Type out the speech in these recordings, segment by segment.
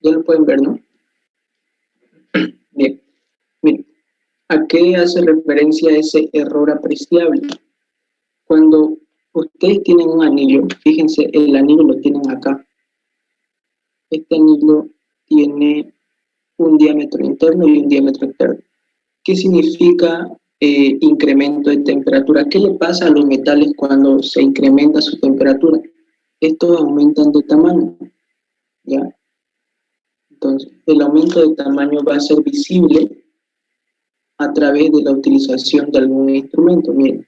Ya lo pueden ver, ¿no? Bien, miren, ¿a qué hace referencia ese error apreciable? Cuando ustedes tienen un anillo, fíjense, el anillo lo tienen acá. Este anillo tiene un diámetro interno y un diámetro externo. ¿Qué significa incremento de temperatura? ¿Qué le pasa a los metales cuando se incrementa su temperatura? Estos aumentan de tamaño, ¿ya? Entonces, el aumento de tamaño va a ser visible a través de la utilización de algún instrumento. Miren,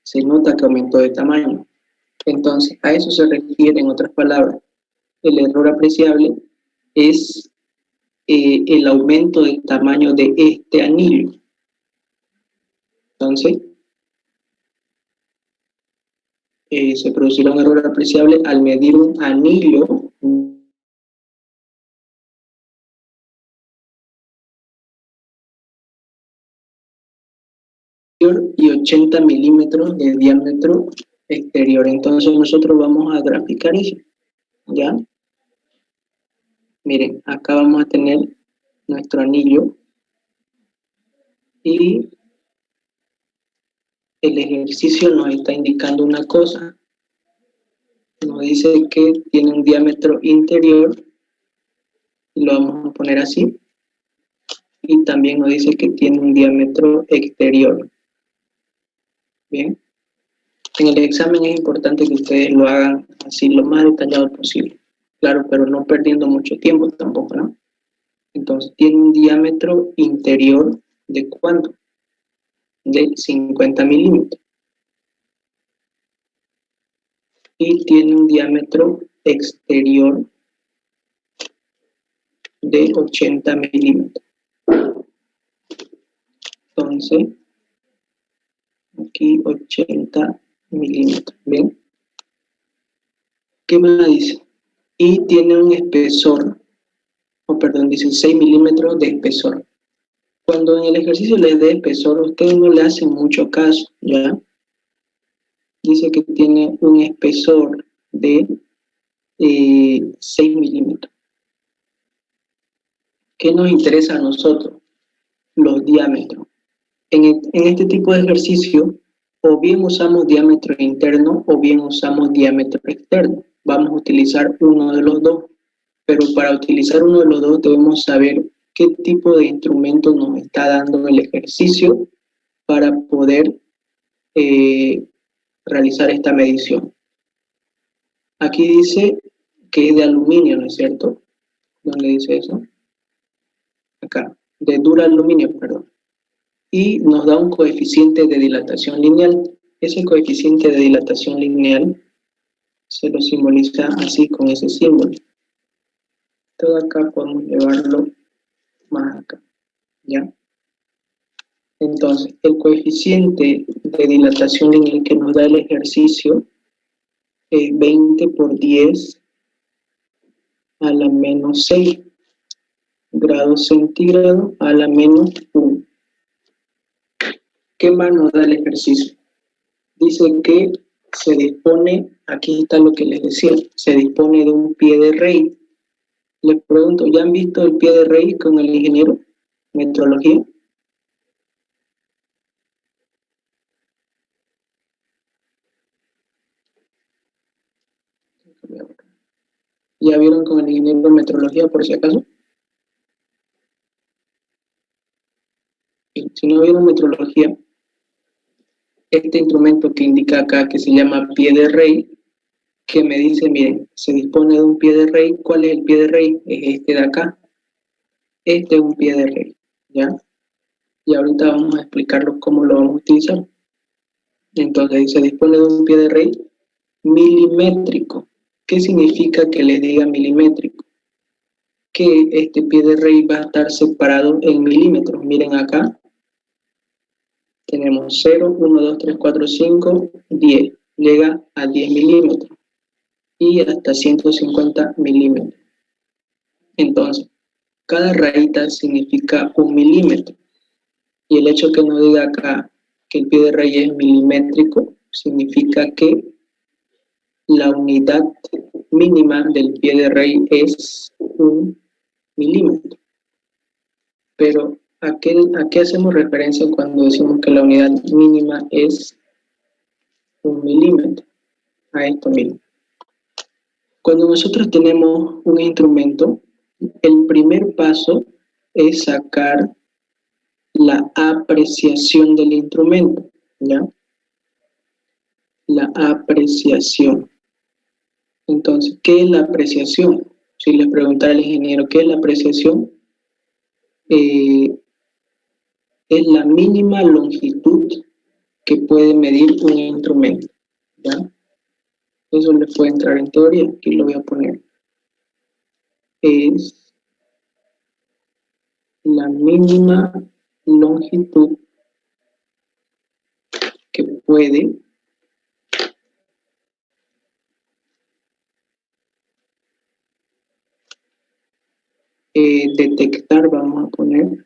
se nota que aumentó de tamaño. Entonces, a eso se refiere, en otras palabras, el error apreciable es el aumento de tamaño de este anillo. Entonces, se producirá un error apreciable al medir un anillo y 80 milímetros de diámetro exterior. Entonces nosotros vamos a graficar eso, ¿ya? Miren, acá vamos a tener nuestro anillo y el ejercicio nos está indicando una cosa. Nos dice que tiene un diámetro interior, y lo vamos a poner así, y también nos dice que tiene un diámetro exterior. Bien, en el examen es importante que ustedes lo hagan así lo más detallado posible, claro, pero no perdiendo mucho tiempo tampoco, ¿no? Entonces tiene un diámetro interior de ¿cuánto? De 50 milímetros. Y tiene un diámetro exterior de 80 milímetros. Entonces, aquí 80 milímetros, ¿ven? ¿Qué más dice? Y tiene un espesor, dice 6 milímetros de espesor. Cuando en el ejercicio les dé espesor, ustedes no le hacen mucho caso, ¿ya? Dice que tiene un espesor de 6 milímetros. ¿Qué nos interesa a nosotros? Los diámetros. En este tipo de ejercicio, o bien usamos diámetro interno o bien usamos diámetro externo. Vamos a utilizar uno de los dos, pero para utilizar uno de los dos debemos saber qué tipo de instrumento nos está dando el ejercicio para poder realizar esta medición. Aquí dice que es de aluminio, ¿no es cierto? ¿Dónde dice eso? Acá, de dura aluminio, perdón. Y nos da un coeficiente de dilatación lineal. Ese coeficiente de dilatación lineal se lo simboliza así, con ese símbolo. Todo acá podemos llevarlo más acá, ¿ya? Entonces, el coeficiente de dilatación lineal que nos da el ejercicio es 20 por 10 a la menos 6 grados centígrados a la menos 1. ¿Qué más nos da el ejercicio? Dice que se dispone, aquí está lo que les decía, se dispone de un pie de rey. Les pregunto, ¿ya han visto el pie de rey con el ingeniero? ¿Metrología? ¿Ya vieron con el ingeniero de metrología por si acaso? Y si no vieron metrología, este instrumento que indica acá, que se llama pie de rey, que me dice, miren, se dispone de un pie de rey. ¿Cuál es el pie de rey? Es este de acá. Este es un pie de rey, ¿ya? Y ahorita vamos a explicarlo cómo lo vamos a utilizar. Entonces, se dispone de un pie de rey milimétrico. ¿Qué significa que les diga milimétrico? Que este pie de rey va a estar separado en milímetros. Miren acá. Tenemos 0, 1, 2, 3, 4, 5, 10. Llega a 10 milímetros. Y hasta 150 milímetros. Entonces, cada rayita significa 1 milímetro. Y el hecho que nos diga acá que el pie de rey es milimétrico, significa que la unidad mínima del pie de rey es 1 milímetro. Pero ¿a qué hacemos referencia cuando decimos que la unidad mínima es 1 milímetro? A esto mismo. Cuando nosotros tenemos un instrumento, el primer paso es sacar la apreciación del instrumento, ¿ya? La apreciación. Entonces, ¿qué es la apreciación? Si les preguntara al ingeniero, ¿qué es la apreciación? Es la mínima longitud que puede medir un instrumento, ¿ya? Eso le puede entrar en teoría, aquí lo voy a poner. Es la mínima longitud que puede detectar, vamos a poner,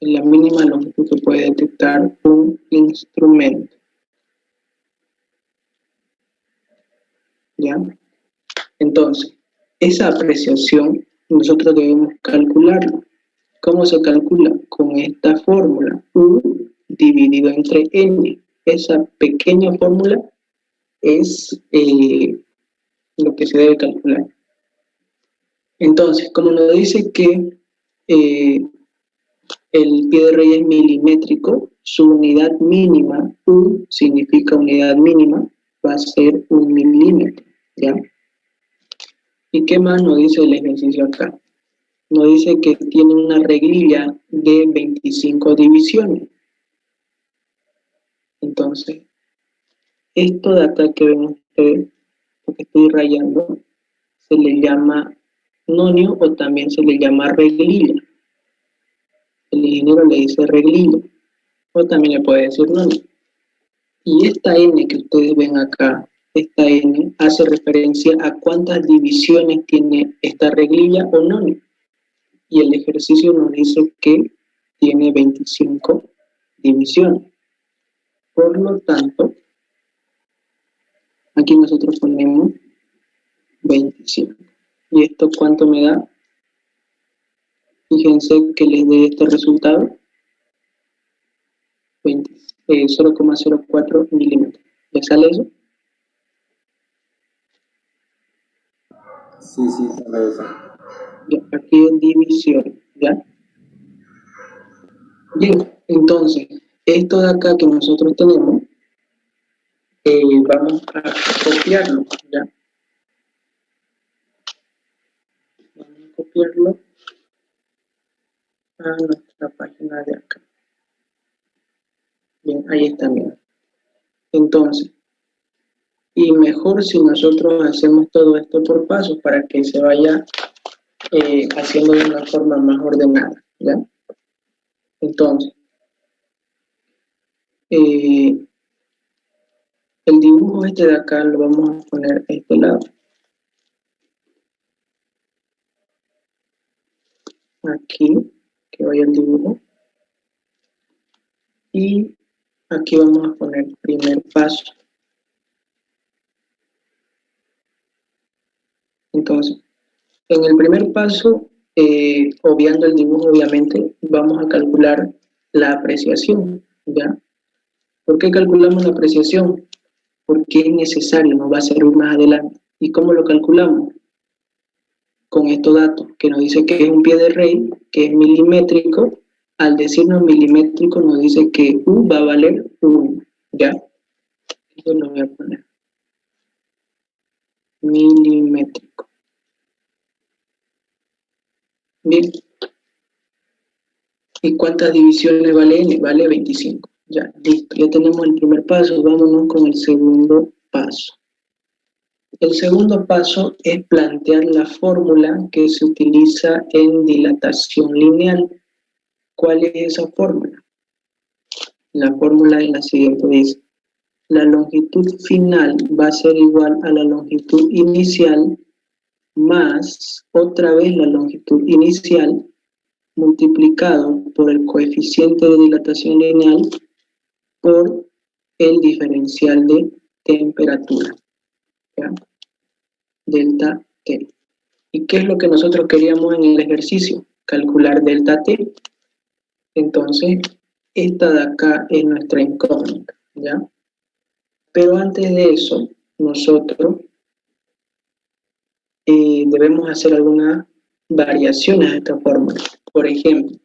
la mínima longitud que puede detectar un instrumento, ¿ya? Entonces, esa apreciación nosotros debemos calcularla. ¿Cómo se calcula? Con esta fórmula, U dividido entre N. Esa pequeña fórmula es lo que se debe calcular. Entonces, como nos dice que el pie de rey es milimétrico, su unidad mínima, U significa unidad mínima, va a ser 1 milímetro, ¿ya? ¿Y qué más nos dice el ejercicio acá? Nos dice que tiene una reglilla de 25 divisiones. Entonces, esto de acá que ven ustedes, lo que estoy rayando, se le llama nonio o también se le llama reglilla. El ingeniero le dice reglilla, o también le puede decir nonio. Y esta N que ustedes ven acá, esta N hace referencia a cuántas divisiones tiene esta reglilla o nonio. Y el ejercicio nos dice que tiene 25 divisiones. Por lo tanto, aquí nosotros ponemos 25. ¿Y esto cuánto me da? Fíjense que les dé este resultado, 0,04 milímetros. ¿Les sale eso? Sí, sale eso. Ya, aquí en división, ¿ya? Bien, entonces, esto de acá que nosotros tenemos, vamos a copiarlo, ¿ya? Vamos a copiarlo a nuestra página de acá. Bien, ahí está, mira. Entonces, y mejor si nosotros hacemos todo esto por pasos para que se vaya haciendo de una forma más ordenada, ¿ya? Entonces, el dibujo este de acá lo vamos a poner a este lado. Aquí, que vaya el dibujo. Y aquí vamos a poner primer paso. Entonces, en el primer paso, obviando el dibujo, obviamente, vamos a calcular la apreciación, ¿ya? ¿Por qué calculamos la apreciación? Porque es necesario, nos va a servir más adelante. ¿Y cómo lo calculamos? Con estos datos, que nos dice que es un pie de rey, que es milimétrico. Al decirnos milimétrico nos dice que U va a valer 1, ¿ya? Eso lo voy a poner. Milimétrico. Bien. ¿Y cuántas divisiones vale N? Vale 25. Ya, listo. Ya tenemos el primer paso. Vámonos con el segundo paso. El segundo paso es plantear la fórmula que se utiliza en dilatación lineal. ¿Cuál es esa fórmula? La fórmula es la siguiente, dice: la longitud final va a ser igual a la longitud inicial más otra vez la longitud inicial multiplicado por el coeficiente de dilatación lineal por el diferencial de temperatura, ¿ya? Delta T. ¿Y qué es lo que nosotros queríamos en el ejercicio? Calcular delta T. Entonces, esta de acá es nuestra incógnita, ¿ya? Pero antes de eso, nosotros debemos hacer algunas variaciones a esta fórmula. Por ejemplo,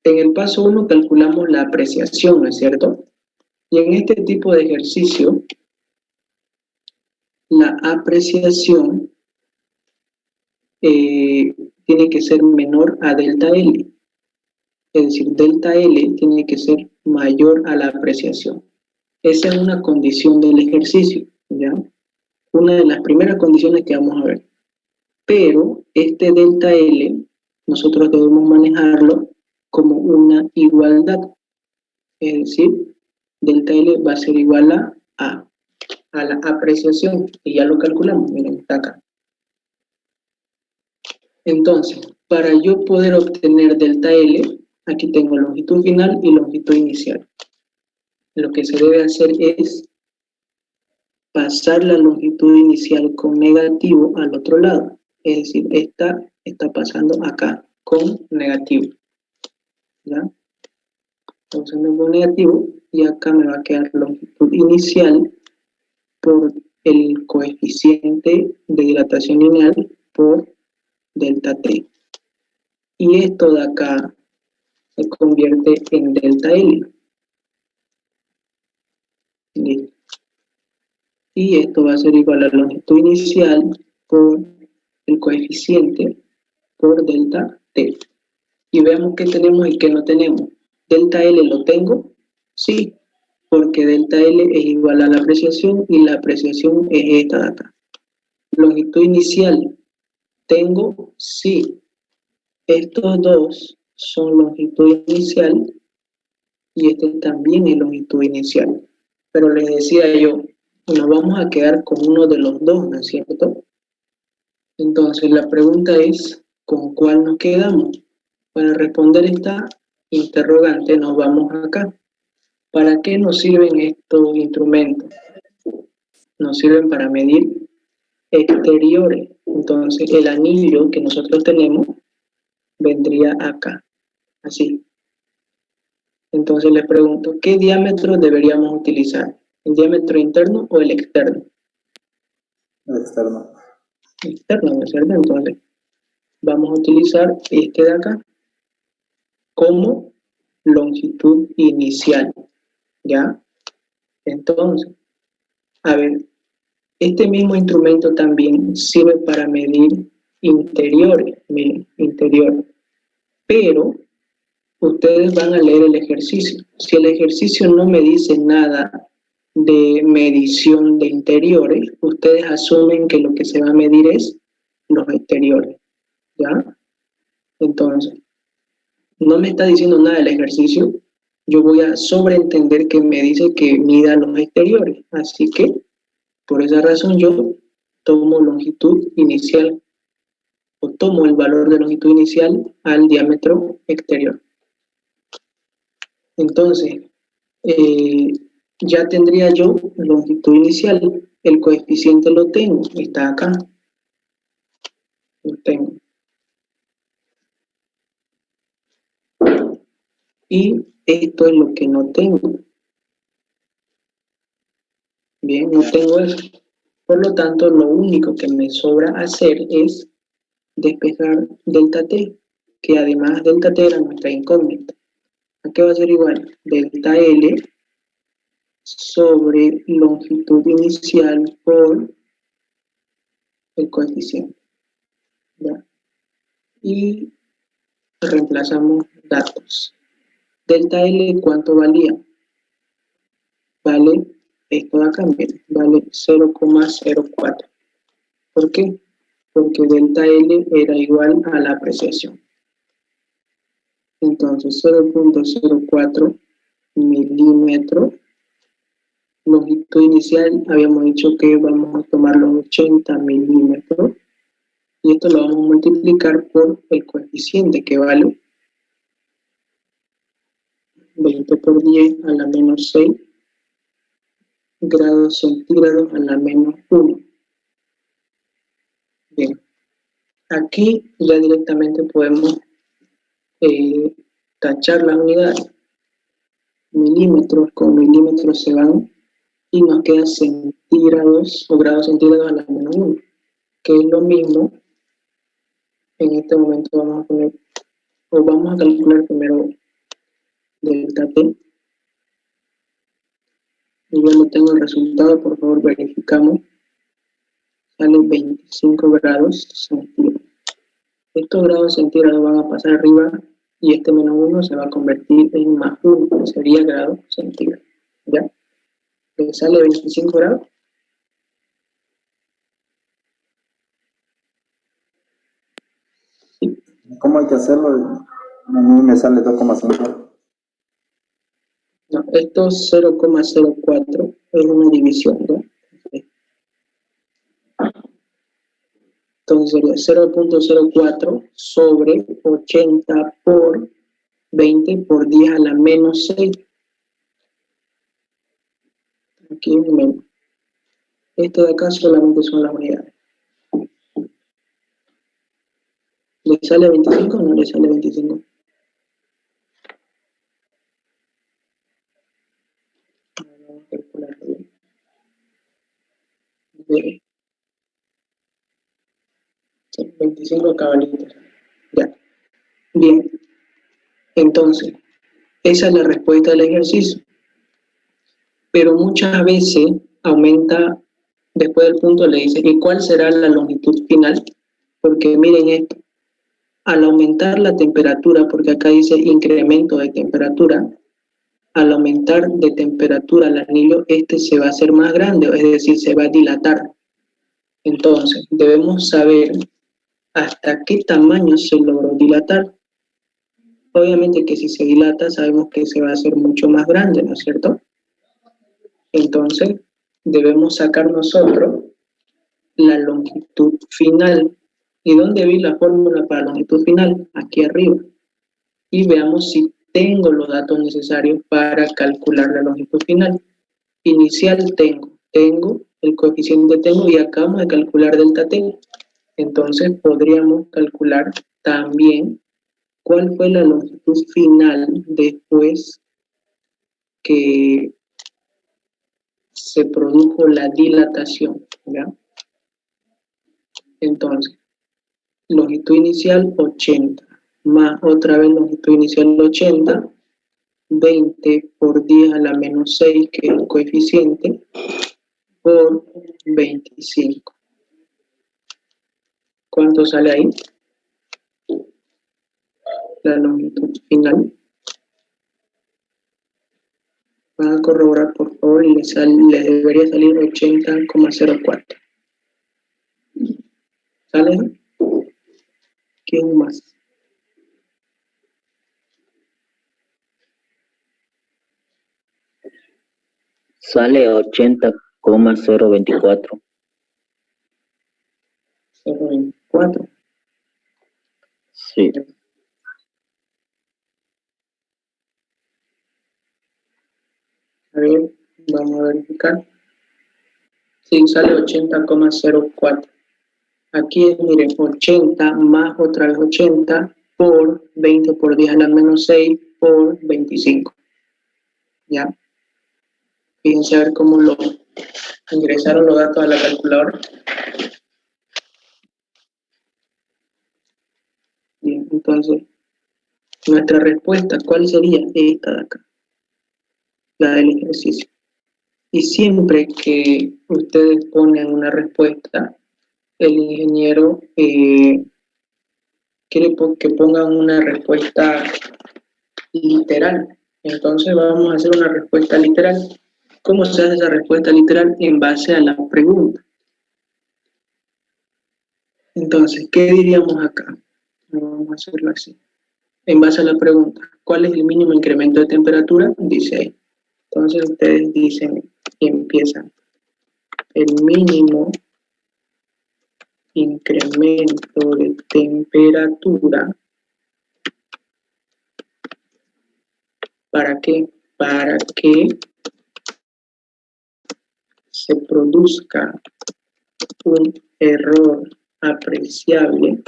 en el paso 1 calculamos la apreciación, ¿no es cierto? Y en este tipo de ejercicio, la apreciación tiene que ser menor a delta L. Es decir, delta L tiene que ser mayor a la apreciación. Esa es una condición del ejercicio, ¿ya? Una de las primeras condiciones que vamos a ver. Pero este delta L nosotros debemos manejarlo como una igualdad. Es decir, delta L va a ser igual a la apreciación, y ya lo calculamos, miren, está acá. Entonces, para yo poder obtener delta L, aquí tengo longitud final y longitud inicial. Lo que se debe hacer es pasar la longitud inicial con negativo al otro lado. Es decir, esta está pasando acá con negativo, ¿ya? Está usando con negativo y acá me va a quedar longitud inicial por el coeficiente de dilatación lineal por delta T. Y esto de acá se convierte en delta L. Listo. Y esto va a ser igual a la longitud inicial por el coeficiente por delta T. Y veamos qué tenemos y qué no tenemos. ¿Delta L lo tengo? Sí, porque delta L es igual a la apreciación y la apreciación es esta de acá. Longitud inicial, ¿tengo? Sí. Estos dos son longitud inicial y este también es longitud inicial. Pero les decía yo, nos vamos a quedar con uno de los dos, ¿no es cierto? Entonces la pregunta es, ¿con cuál nos quedamos? Para responder esta interrogante nos vamos acá. ¿Para qué nos sirven estos instrumentos? Nos sirven para medir exteriores. Entonces el anillo que nosotros tenemos vendría acá, así. Entonces les pregunto, ¿qué diámetro deberíamos utilizar? ¿El diámetro interno o el externo? El externo. Externo, ¿no es cierto? Entonces vamos a utilizar este de acá como longitud inicial, ¿ya? Entonces, a ver, este mismo instrumento también sirve para medir interiores, miren, interior, pero ustedes van a leer el ejercicio. Si el ejercicio no me dice nada de medición de interiores, ustedes asumen que lo que se va a medir es los exteriores, ¿ya? Entonces, no me está diciendo nada del ejercicio, yo voy a sobreentender que me dice que mida los exteriores, así que por esa razón yo tomo longitud inicial o tomo el valor de longitud inicial al diámetro exterior. Entonces, ya tendría yo longitud inicial, el coeficiente lo tengo, está acá, lo tengo. Y esto es lo que no tengo. Bien, no tengo eso. Por lo tanto, lo único que me sobra hacer es despejar delta T, que además delta T era nuestra incógnita. ¿A qué va a ser igual? Delta L sobre longitud inicial por el coeficiente, ¿ya? Y reemplazamos datos. Delta L, ¿cuánto valía? Vale, esto de acá, miren, vale 0,04. ¿Por qué? Porque delta L era igual a la apreciación. Entonces, 0,04 milímetros. Longitud inicial, habíamos dicho que vamos a tomar los 80 milímetros. Y esto lo vamos a multiplicar por el coeficiente, que vale 20 por 10 a la menos 6 grados centígrados a la menos 1. Bien, aquí ya directamente podemos tachar las unidades. Milímetros con milímetros se van y nos queda centígrados o grados centígrados a la menos 1, que es lo mismo. En este momento vamos a poner, o vamos a calcular primero delta T. Y ya no tengo el resultado, por favor verificamos. Sale 25 grados centígrados. Estos grados centígrados van a pasar arriba y este menos 1 se va a convertir en más 1, que sería grados centígrados. ¿Ya? ¿Le sale 25 grados? Sí. ¿Cómo hay que hacerlo? A mí me sale 2,5. No, esto 0,04 es una división, ¿no? Entonces sería 0,04 sobre 80 por 20 por 10 a la menos 6. Aquí es un menos. Esto de acá solamente son las unidades. ¿Le sale 25 o no le sale 25? Vamos a calcularlo bien. Bien. Sí, 25 cabalitos. Ya. Bien. Entonces, esa es la respuesta del ejercicio. Pero muchas veces aumenta, después del punto le dice, ¿y cuál será la longitud final? Porque miren esto. Al aumentar la temperatura, porque acá dice incremento de temperatura, al aumentar de temperatura el anillo, este se va a hacer más grande, es decir, se va a dilatar. Entonces, debemos saber hasta qué tamaño se logró dilatar. Obviamente que si se dilata, sabemos que se va a hacer mucho más grande, ¿no es cierto? Entonces, debemos sacar nosotros la longitud final. ¿Y dónde vi la fórmula para la longitud final? Aquí arriba. Y veamos si tengo los datos necesarios para calcular la longitud final. Inicial tengo el coeficiente tengo y acabamos de calcular delta T. Entonces podríamos calcular también cuál fue la longitud final después que se produjo la dilatación, ¿ya? Entonces, longitud inicial 80, más otra vez longitud inicial 80, 20 por 10 a la menos 6, que es el coeficiente, por 25. ¿Cuánto sale ahí? La longitud final. Van a corroborar, por favor, y les debería salir 80,04. ¿Sale? ¿Quién más? Sale 80,024. 0,24. Sí. A ver, vamos a verificar. Sí, sale 80,04. Aquí es, miren, 80 más otra vez 80 por 20 por 10 a la menos 6 por 25. ¿Ya? Fíjense a ver cómo lo ingresaron los datos a la calculadora. Bien, entonces, nuestra respuesta, ¿cuál sería? Esta de acá, la del ejercicio. Y siempre que ustedes ponen una respuesta, el ingeniero quiere que pongan una respuesta literal. Entonces vamos a hacer una respuesta literal. ¿Cómo se hace esa respuesta literal? En base a la pregunta. Entonces, ¿qué diríamos acá? Vamos a hacerlo así. En base a la pregunta, ¿cuál es el mínimo incremento de temperatura? Dice ahí. Entonces ustedes dicen, empiezan. El mínimo incremento de temperatura. ¿Para qué? Para que se produzca un error apreciable,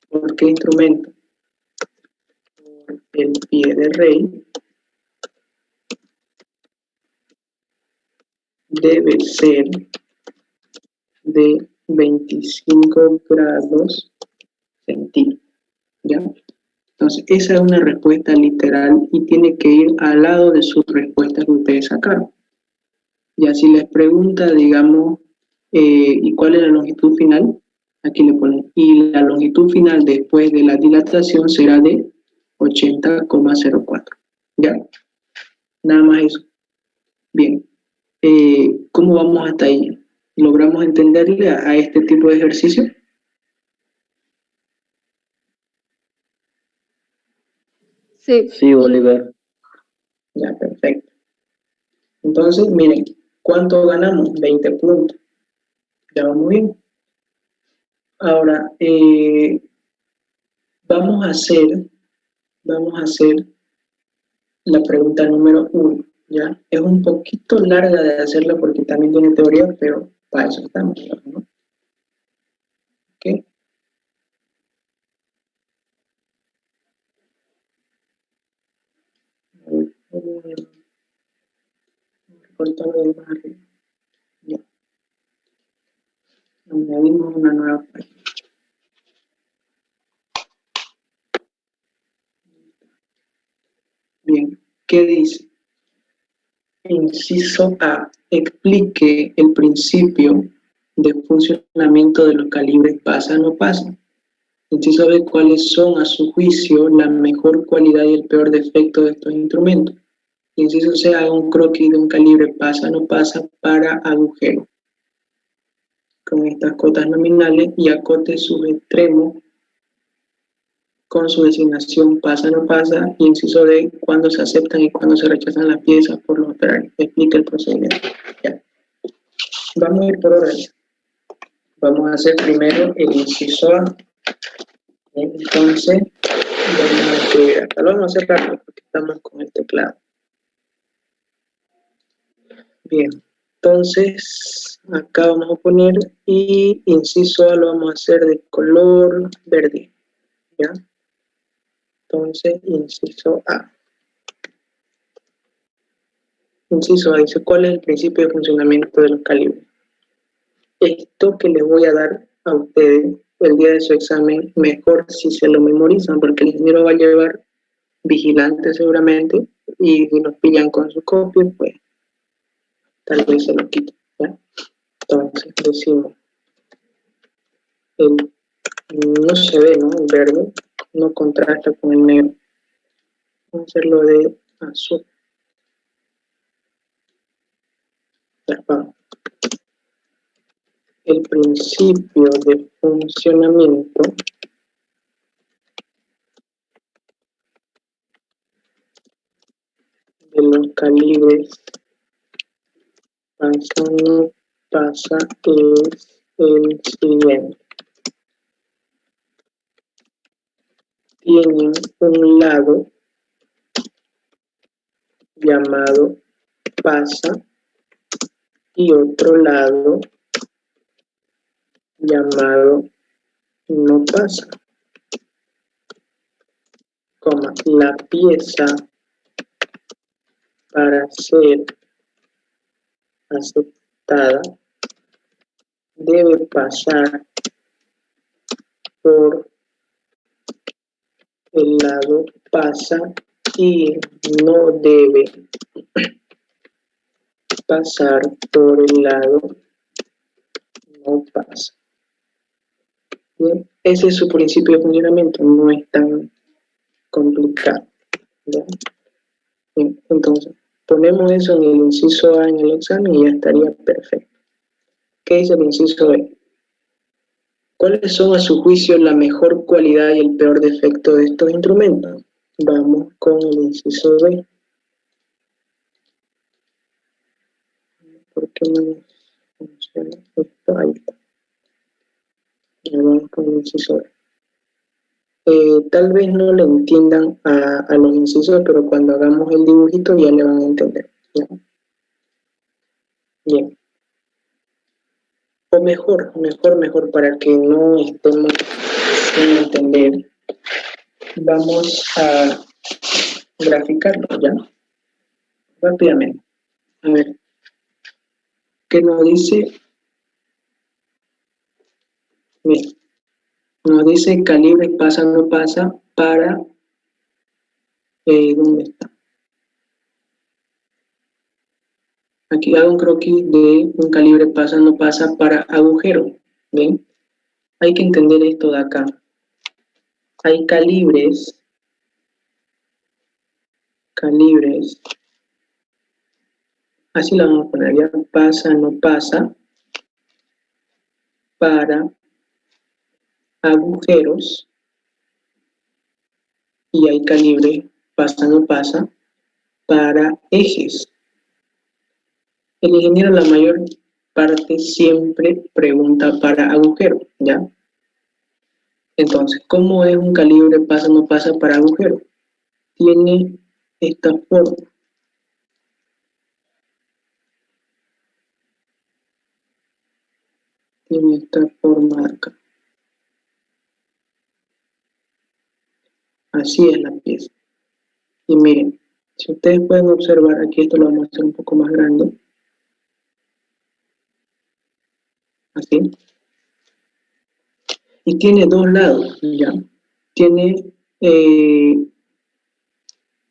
¿por qué instrumento? Por el pie de rey, debe ser de 25 grados centígrados, ¿ya? Entonces, esa es una respuesta literal y tiene que ir al lado de sus respuestas que ustedes sacaron. Ya si les pregunta, digamos, ¿y cuál es la longitud final? Aquí le ponen, y la longitud final después de la dilatación será de 80,04. ¿Ya? Nada más eso. Bien. ¿Cómo vamos hasta ahí? ¿Logramos entenderle a este tipo de ejercicio? Sí. Sí, Oliver. Ya, perfecto. Entonces, miren, ¿cuánto ganamos? 20 puntos. Ya vamos bien. Ahora, vamos a hacer la pregunta número 1, ¿ya? Es un poquito larga de hacerla porque también tiene teoría, pero para eso estamos, ¿no? ¿Ok? Recortarlo de más arriba. Ya. Añadimos una nueva página. Bien, ¿qué dice? Inciso A. Explique el principio de funcionamiento de los calibres pasa-no pasa. Inciso B. ¿Cuáles son, a su juicio, la mejor cualidad y el peor defecto de estos instrumentos? Inciso C. Haga un croquis de un calibre pasa-no pasa para agujero con estas cotas nominales y acote sus extremos con su designación pasa-no pasa. Y inciso D. Cuándo se aceptan y cuándo se rechazan las piezas por los operarios. Explica el procedimiento. Ya. Vamos a ir por orden. Vamos a hacer primero el inciso A. Entonces, vamos a escribir acá. Lo vamos a hacer rápido porque estamos con el teclado. Bien, entonces acá vamos a poner y inciso A lo vamos a hacer de color verde. ¿Ya? Entonces, inciso A. Inciso A dice, ¿cuál es el principio de funcionamiento de los calibres? Esto que les voy a dar a ustedes el día de su examen, mejor si se lo memorizan, porque el ingeniero va a llevar vigilante seguramente, y si los pillan con su copia, pues tal vez se lo quiten, ¿ya? Entonces decimos, no se ve, ¿no? El verde no contrasta con el negro. Vamos a hacerlo de azul. Ya, vamos. El principio de funcionamiento de los calibres pasa-no pasa es el siguiente. Tienen un lado llamado pasa y otro lado llamado no pasa, coma, la pieza para ser aceptada debe pasar por el lado pasa y no debe pasar por el lado no pasa. Bien, ese es su principio de funcionamiento, no es tan complicado. ¿Ya? Bien, entonces, ponemos eso en el inciso A en el examen y ya estaría perfecto. ¿Qué dice el inciso B? ¿Cuáles son, a su juicio, la mejor cualidad y el peor defecto de estos instrumentos? Vamos con el inciso B. ¿Por qué no funciona esto? Ahí está. Ya vamos con el inciso B. Tal vez no le entiendan a los incisos, pero cuando hagamos el dibujito ya le van a entender, ¿ya? Bien. O mejor, para que no estemos sin entender, vamos a graficarlo ya, rápidamente. A ver, ¿qué nos dice? Bien, nos dice calibre pasa no pasa para, ¿dónde está? Aquí hago un croquis de un calibre pasa no pasa para agujero. ¿Ven? Hay que entender esto de acá. Hay calibres, así lo vamos a poner ya, pasa no pasa para agujeros, y hay calibre pasa no pasa para ejes. El ingeniero la mayor parte siempre pregunta para agujero, ¿ya? Entonces, ¿cómo es un calibre pasa no pasa para agujero? Tiene esta forma. Tiene esta forma de acá. Así es la pieza. Y miren, si ustedes pueden observar, aquí esto lo vamos a hacer un poco más grande. Así. Y tiene dos lados, ¿ya? Tiene el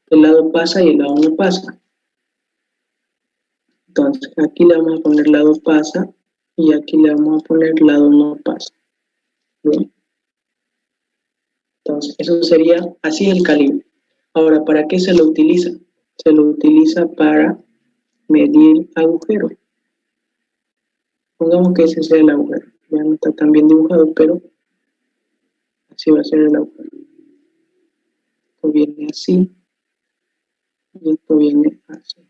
lado pasa y el lado no pasa. Entonces, aquí le vamos a poner lado pasa y aquí le vamos a poner lado no pasa. ¿Bien? Entonces, eso sería, así es el calibre. Ahora, ¿para qué se lo utiliza? Se lo utiliza para medir agujeros. Pongamos que ese sea el agujero. Ya no está tan bien dibujado, pero así va a ser el agujero. Esto viene así y esto viene así.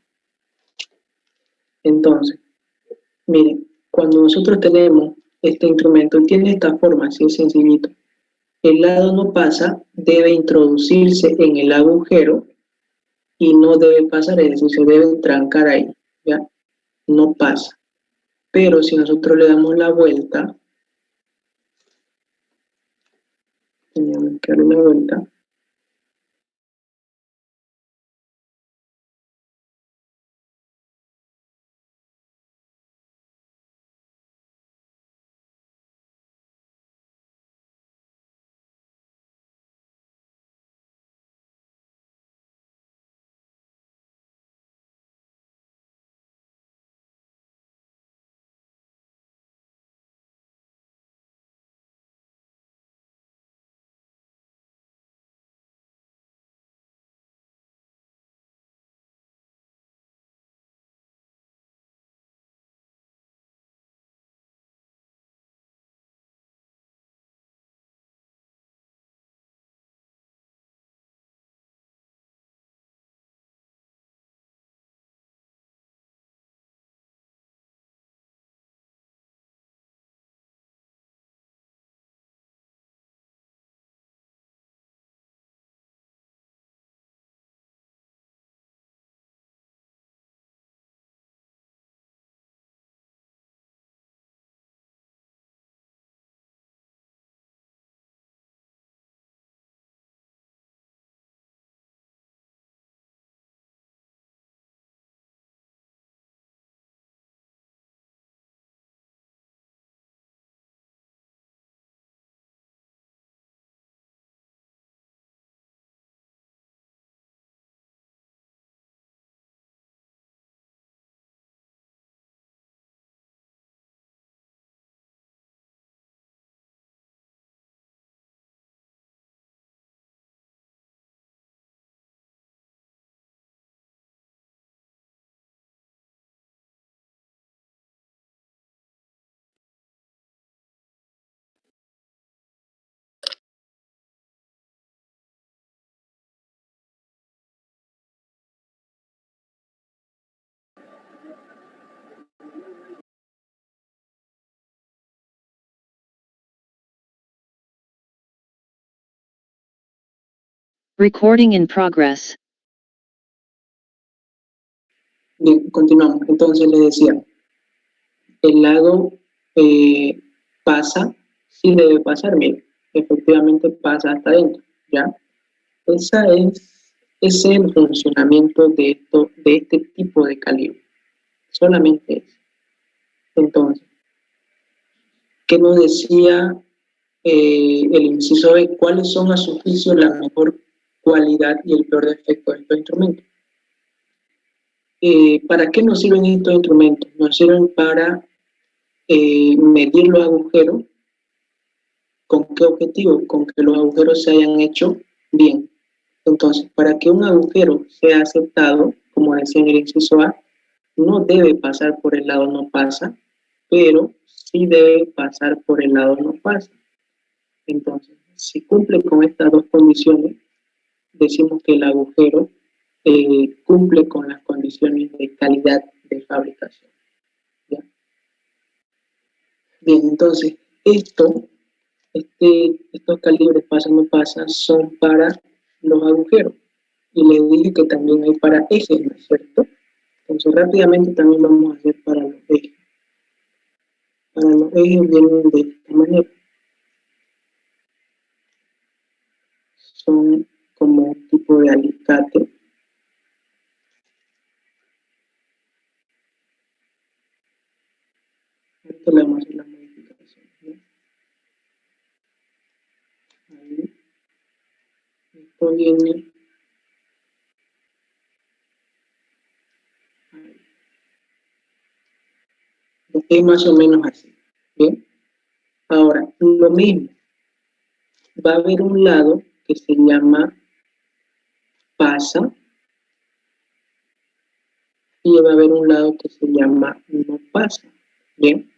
Entonces, miren, cuando nosotros tenemos este instrumento, tiene esta forma, así sencillito. El lado no pasa, debe introducirse en el agujero y no debe pasar, es decir, se debe trancar ahí, ¿ya? No pasa. Pero si nosotros le damos la vuelta, teníamos que darle la vuelta, Recording in progress. bien, continuamos. Entonces les decía, el lado pasa, sí debe pasar, miren, efectivamente pasa hasta adentro, ¿ya? Ese es el funcionamiento de este tipo de calibre, solamente eso. Entonces, ¿qué nos decía el inciso B? ¿Cuáles son a su juicio la mejor cualidad y el peor defecto de estos instrumentos? ¿Para qué nos sirven estos instrumentos? Nos sirven para medir los agujeros. ¿Con qué objetivo? Con que los agujeros se hayan hecho bien. Entonces, para que un agujero sea aceptado, como decía en el inciso A, no debe pasar por el lado no pasa, pero sí debe pasar por el lado no pasa. Entonces, si cumple con estas dos condiciones, decimos que el agujero cumple con las condiciones de calidad de fabricación. ¿Ya? Bien, entonces, estos calibres pasa no pasa son para los agujeros. Y les dije que también hay para ejes, ¿no es cierto? Entonces, rápidamente también lo vamos a hacer para los ejes. Para los ejes vienen de esta manera. Son como un tipo de alicate. Esto le vamos a hacer la modificación, ¿no? Ahí. Esto viene ahí. Es más o menos así, ¿bien? Ahora, lo mismo. Va a haber un lado que se llama pasa y va a haber un lado que se llama no pasa, ¿bien?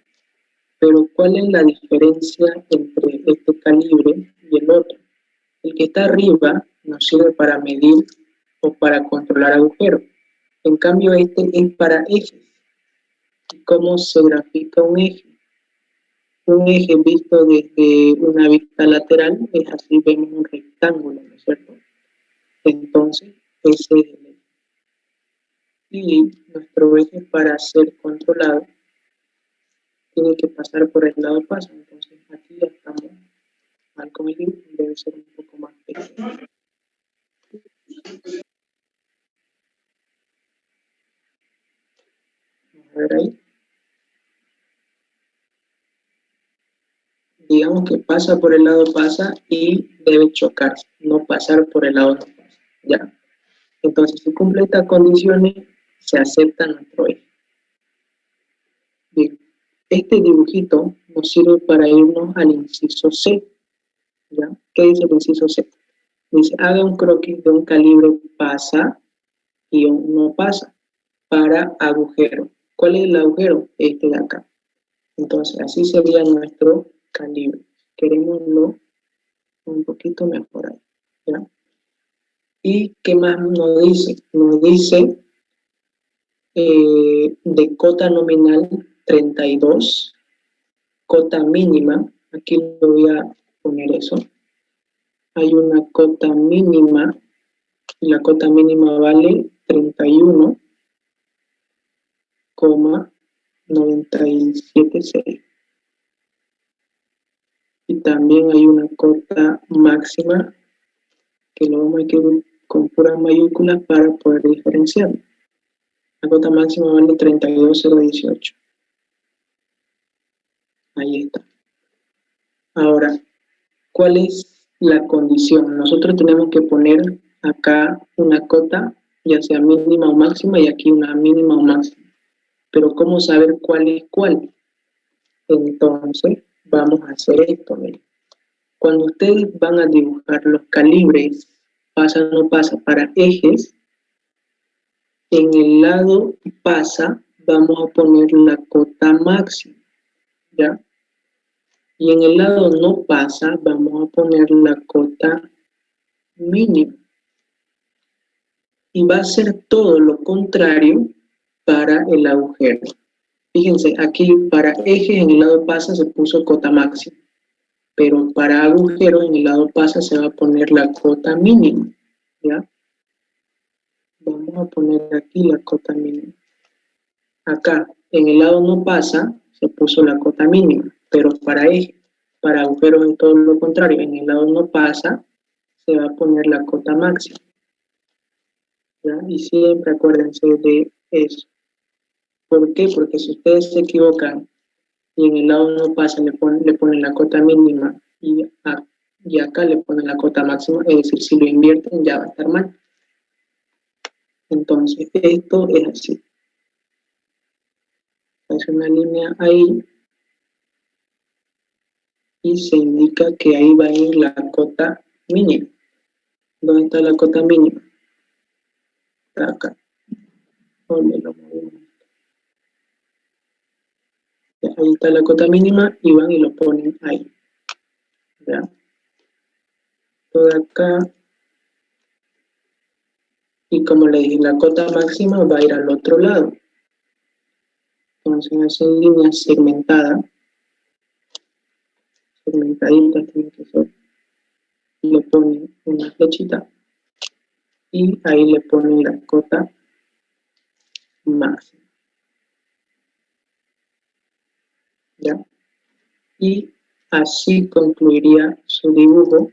Pero ¿cuál es la diferencia entre este calibre y el otro? El que está arriba nos sirve para medir o para controlar agujeros. En cambio, este es para ejes. ¿Cómo se grafica un eje? Un eje visto desde una vista lateral es así, vemos un rectángulo, ¿no es cierto? Entonces, ese es el eje. Y nuestro eje, para ser controlado, tiene que pasar por el lado paso. Entonces, aquí ya estamos mal con el dibujo, debe ser un poco más pequeño. Vamos a ver ahí. Digamos que pasa por el lado pasa y debe chocarse, no pasar por el lado no pasa. Ya. Entonces, si cumple estas condiciones, se acepta nuestro eje. Bien. Este dibujito nos sirve para irnos al inciso C. ¿Ya? ¿Qué dice el inciso C? Dice, haga un croquis de un calibre pasa y un no pasa para agujero. ¿Cuál es el agujero? Este de acá. Entonces, así sería nuestro calibre. Queremoslo un poquito mejorado, ¿ya? ¿Y qué más nos dice? Nos dice de cota nominal 32, cota mínima, aquí lo voy a poner eso, hay una cota mínima, y la cota mínima vale 31,976. Y también hay una cota máxima que lo vamos a escribir con puras mayúsculas para poder diferenciar. La cota máxima vale 32,018. Ahí está. Ahora, ¿cuál es la condición? Nosotros tenemos que poner acá una cota, ya sea mínima o máxima, y aquí una mínima o máxima. Pero ¿cómo saber cuál es cuál? Entonces, vamos a hacer esto, miren. Cuando ustedes van a dibujar los calibres, pasa o no pasa, para ejes, en el lado pasa, vamos a poner la cota máxima, ¿ya? Y en el lado no pasa, vamos a poner la cota mínima. Y va a ser todo lo contrario para el agujero. Fíjense, aquí para ejes en el lado pasa se puso cota máxima, pero para agujero en el lado pasa se va a poner la cota mínima, ¿ya? Vamos a poner aquí la cota mínima. Acá, en el lado no pasa, se puso la cota mínima, pero para eje, para agujeros es todo lo contrario, en el lado no pasa, se va a poner la cota máxima. ¿Ya? Y siempre acuérdense de eso. ¿Por qué? Porque si ustedes se equivocan y en el lado no pasa, le ponen la cota mínima y acá le ponen la cota máxima, es decir, si lo invierten ya va a estar mal. Entonces, esto es así. Hace una línea ahí y se indica que ahí va a ir la cota mínima. ¿Dónde está la cota mínima? Está acá. Ahí está la cota mínima y van y lo ponen ahí. ¿Ya? Todo acá. Y como le dije, la cota máxima va a ir al otro lado. Entonces hacen líneas segmentadas. Segmentaditas tienen que ser. Le ponen una flechita. Y ahí le ponen la cota máxima. ¿Ya? Y así concluiría su dibujo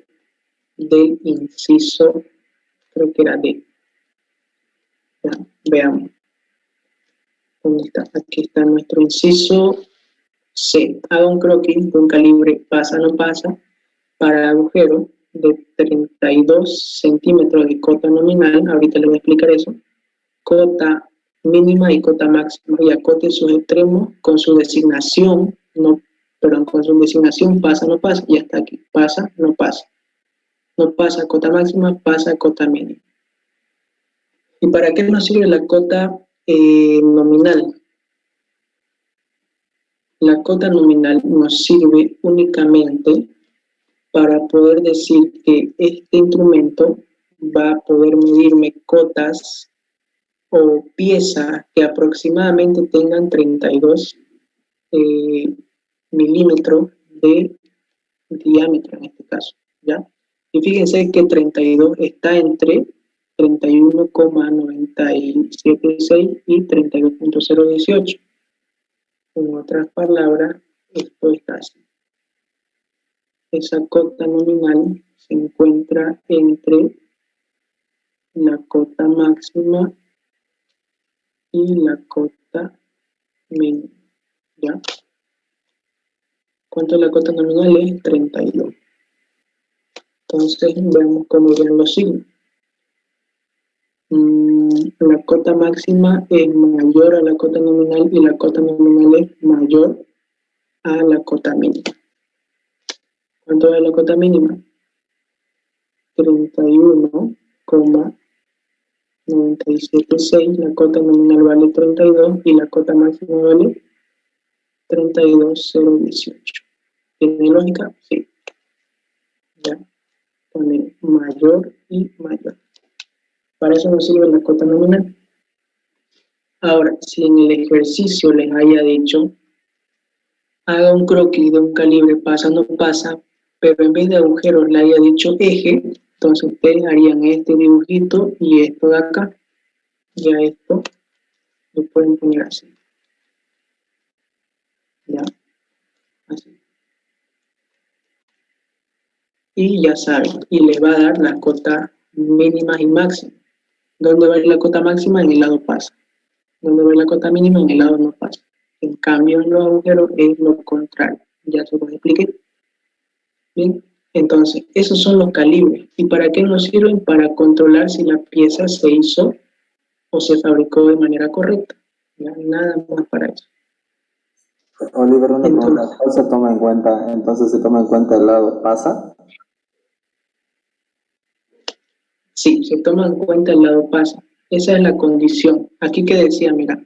del inciso, creo que era D. ¿Ya? Veamos. ¿Dónde está? Aquí está nuestro inciso C. Haga un croquis de un calibre pasa no pasa para agujero de 32 centímetros de cota nominal. Ahorita les voy a explicar eso. Cota mínima y cota máxima. Y acote sus extremos con su designación, con su designación pasa no pasa. Y hasta aquí. Pasa no pasa. No pasa cota máxima, pasa cota mínima. ¿Y para qué nos sirve la cota nominal? La cota nominal nos sirve únicamente para poder decir que este instrumento va a poder medirme cotas o piezas que aproximadamente tengan 32 milímetros de diámetro en este caso, ¿ya? Y fíjense que 32 está entre 31,976 y 32,018. En otras palabras, esto está así. Esa cota nominal se encuentra entre la cota máxima y la cota mínima, ¿ya? ¿Cuánto es la cota nominal? Es 32. Entonces, veamos cómo ven los signos. La cota máxima es mayor a la cota nominal y la cota nominal es mayor a la cota mínima. ¿Cuánto es la cota mínima? 31,976. La cota nominal vale 32 y la cota máxima vale 32,018. ¿Tiene lógica? Sí. Ya. Pone mayor y mayor. Para eso nos sirve la cota nominal. Ahora, si en el ejercicio les haya dicho, haga un croquis de un calibre pasa no pasa, pero en vez de agujeros le haya dicho eje, entonces ustedes harían este dibujito y esto de acá. Ya esto lo pueden poner así. Ya, así. Y ya saben, y les va a dar la cota mínima y máxima. ¿Dónde va a ir la cota máxima? En el lado pasa. ¿Dónde va a ir la cota mínima? En el lado no pasa. En cambio, en los agujeros es lo contrario. Ya se los expliqué. Bien, entonces, esos son los calibres. ¿Y para qué nos sirven? Para controlar si la pieza se hizo o se fabricó de manera correcta. Ya, nada más para eso. Oliver, una pregunta. ¿Cuál se toma en cuenta? Entonces, ¿se toma en cuenta el lado pasa? Sí, se toma en cuenta el lado pasa. Esa es la condición. Aquí que decía, mira,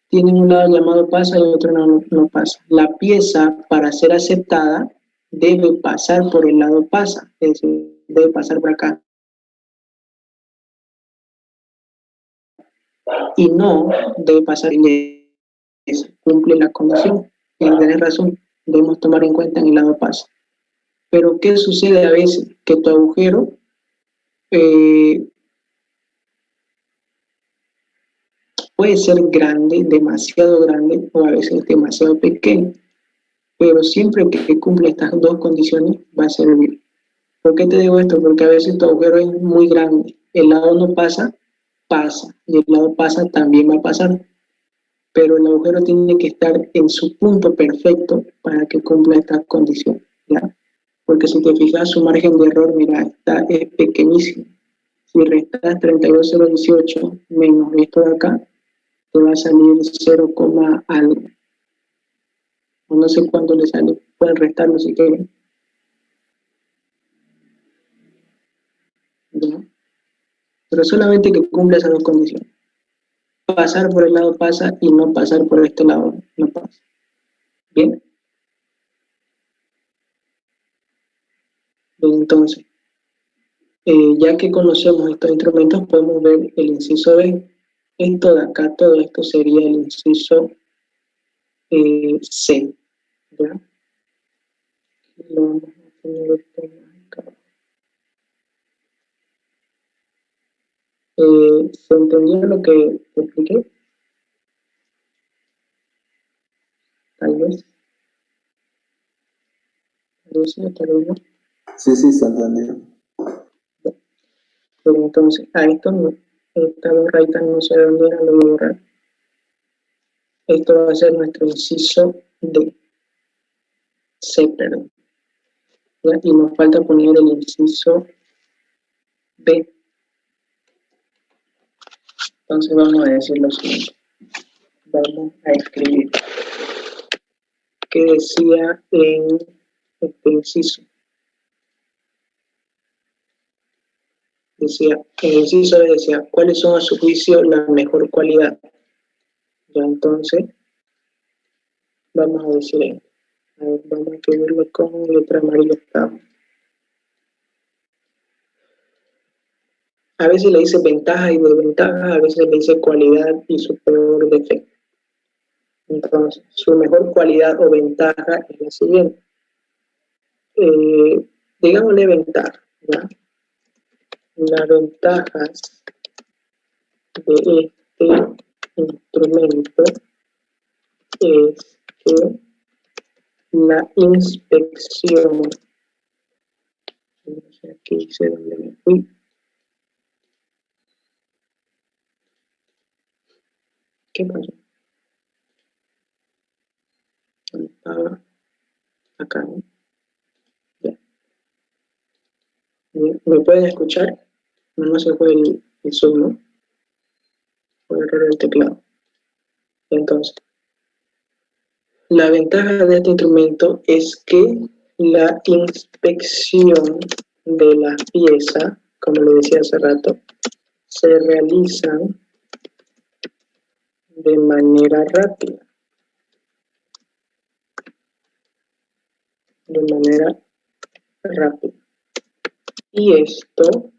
tienen un lado llamado pasa y otro no pasa. La pieza, para ser aceptada, debe pasar por el lado pasa, es decir, debe pasar por acá. Y no debe pasar en esa. Cumple la condición. Y tenés razón, debemos tomar en cuenta en el lado pasa. Pero, ¿qué sucede a veces? Que tu agujero puede ser grande, demasiado grande o a veces demasiado pequeño, pero siempre que cumple estas dos condiciones va a servir. ¿Por qué te digo esto? Porque a veces tu agujero es muy grande, el lado no pasa, pasa, y el lado pasa también va a pasar, pero el agujero tiene que estar en su punto perfecto para que cumpla estas condiciones, ¿ya? Porque si te fijas, su margen de error, mira, es pequeñísimo. Si restas 32,018 menos esto de acá, te va a salir 0, algo. No sé cuánto le sale, pueden restarlo si quieren. ¿Ya? Pero solamente que cumpla esas dos condiciones. Pasar por el lado pasa y no pasar por este lado no pasa. ¿Bien? Entonces, ya que conocemos estos instrumentos, podemos ver el inciso B. Esto de acá, todo esto sería el inciso C. ¿Ya? Lo vamos a poner esto acá. ¿Se entendió lo que te expliqué? Tal vez. Tal vez sí, tal vez no. Sí, sí, se entendió. Pero entonces, a esto no, esta borradita no sé dónde era, lo voy a borrar. Esto va a ser nuestro inciso D. C, perdón. ¿Ya? Y nos falta poner el inciso B. Entonces vamos a decir lo siguiente. Vamos a escribir. ¿Qué decía en este inciso? Decía, en el inciso B decía, ¿cuáles son a su juicio la mejor cualidad? Ya entonces, vamos a decir esto. A ver, vamos a escribirlo con letra amarilla. A veces le dice ventaja y desventaja, a veces le dice cualidad y su peor defecto. Entonces, su mejor cualidad o ventaja es la siguiente. Digámosle ventaja, ¿ya? Las ventajas de este instrumento es que la inspección, no sé, aquí dice dónde me fui. ¿Qué pasó? Estaba acá, ¿no? Ya. ¿Me pueden escuchar? No se fue el Zoom, ¿no? Fue error del teclado. Entonces, la ventaja de este instrumento es que la inspección de la pieza, como le decía hace rato, se realiza de manera rápida. De manera rápida. Y esto,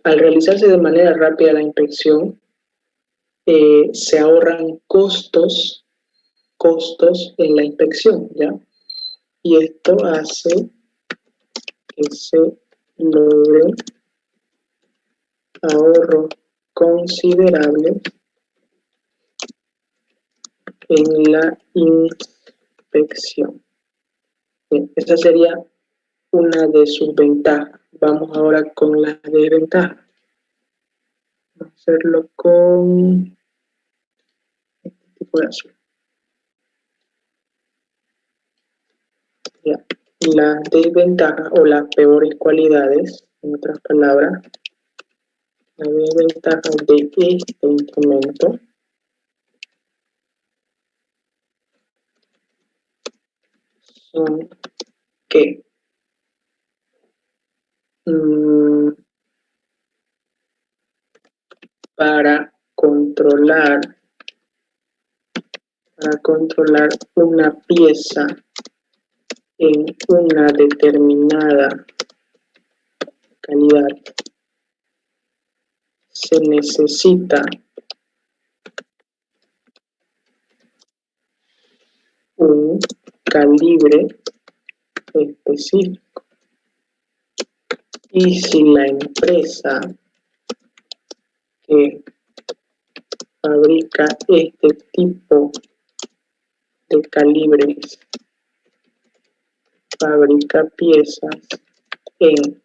al realizarse de manera rápida la inspección, se ahorran costos en la inspección, ¿ya? Y esto hace que se logre ahorro considerable en la inspección. Bien, esta sería una de sus ventajas. Vamos ahora con las desventajas. Vamos a hacerlo con este tipo de azul. Ya. Las desventajas o las peores cualidades, en otras palabras, las desventajas de este instrumento son que para controlar una pieza en una determinada calidad se necesita un calibre específico. Y si la empresa que fabrica este tipo de calibres, fabrica piezas en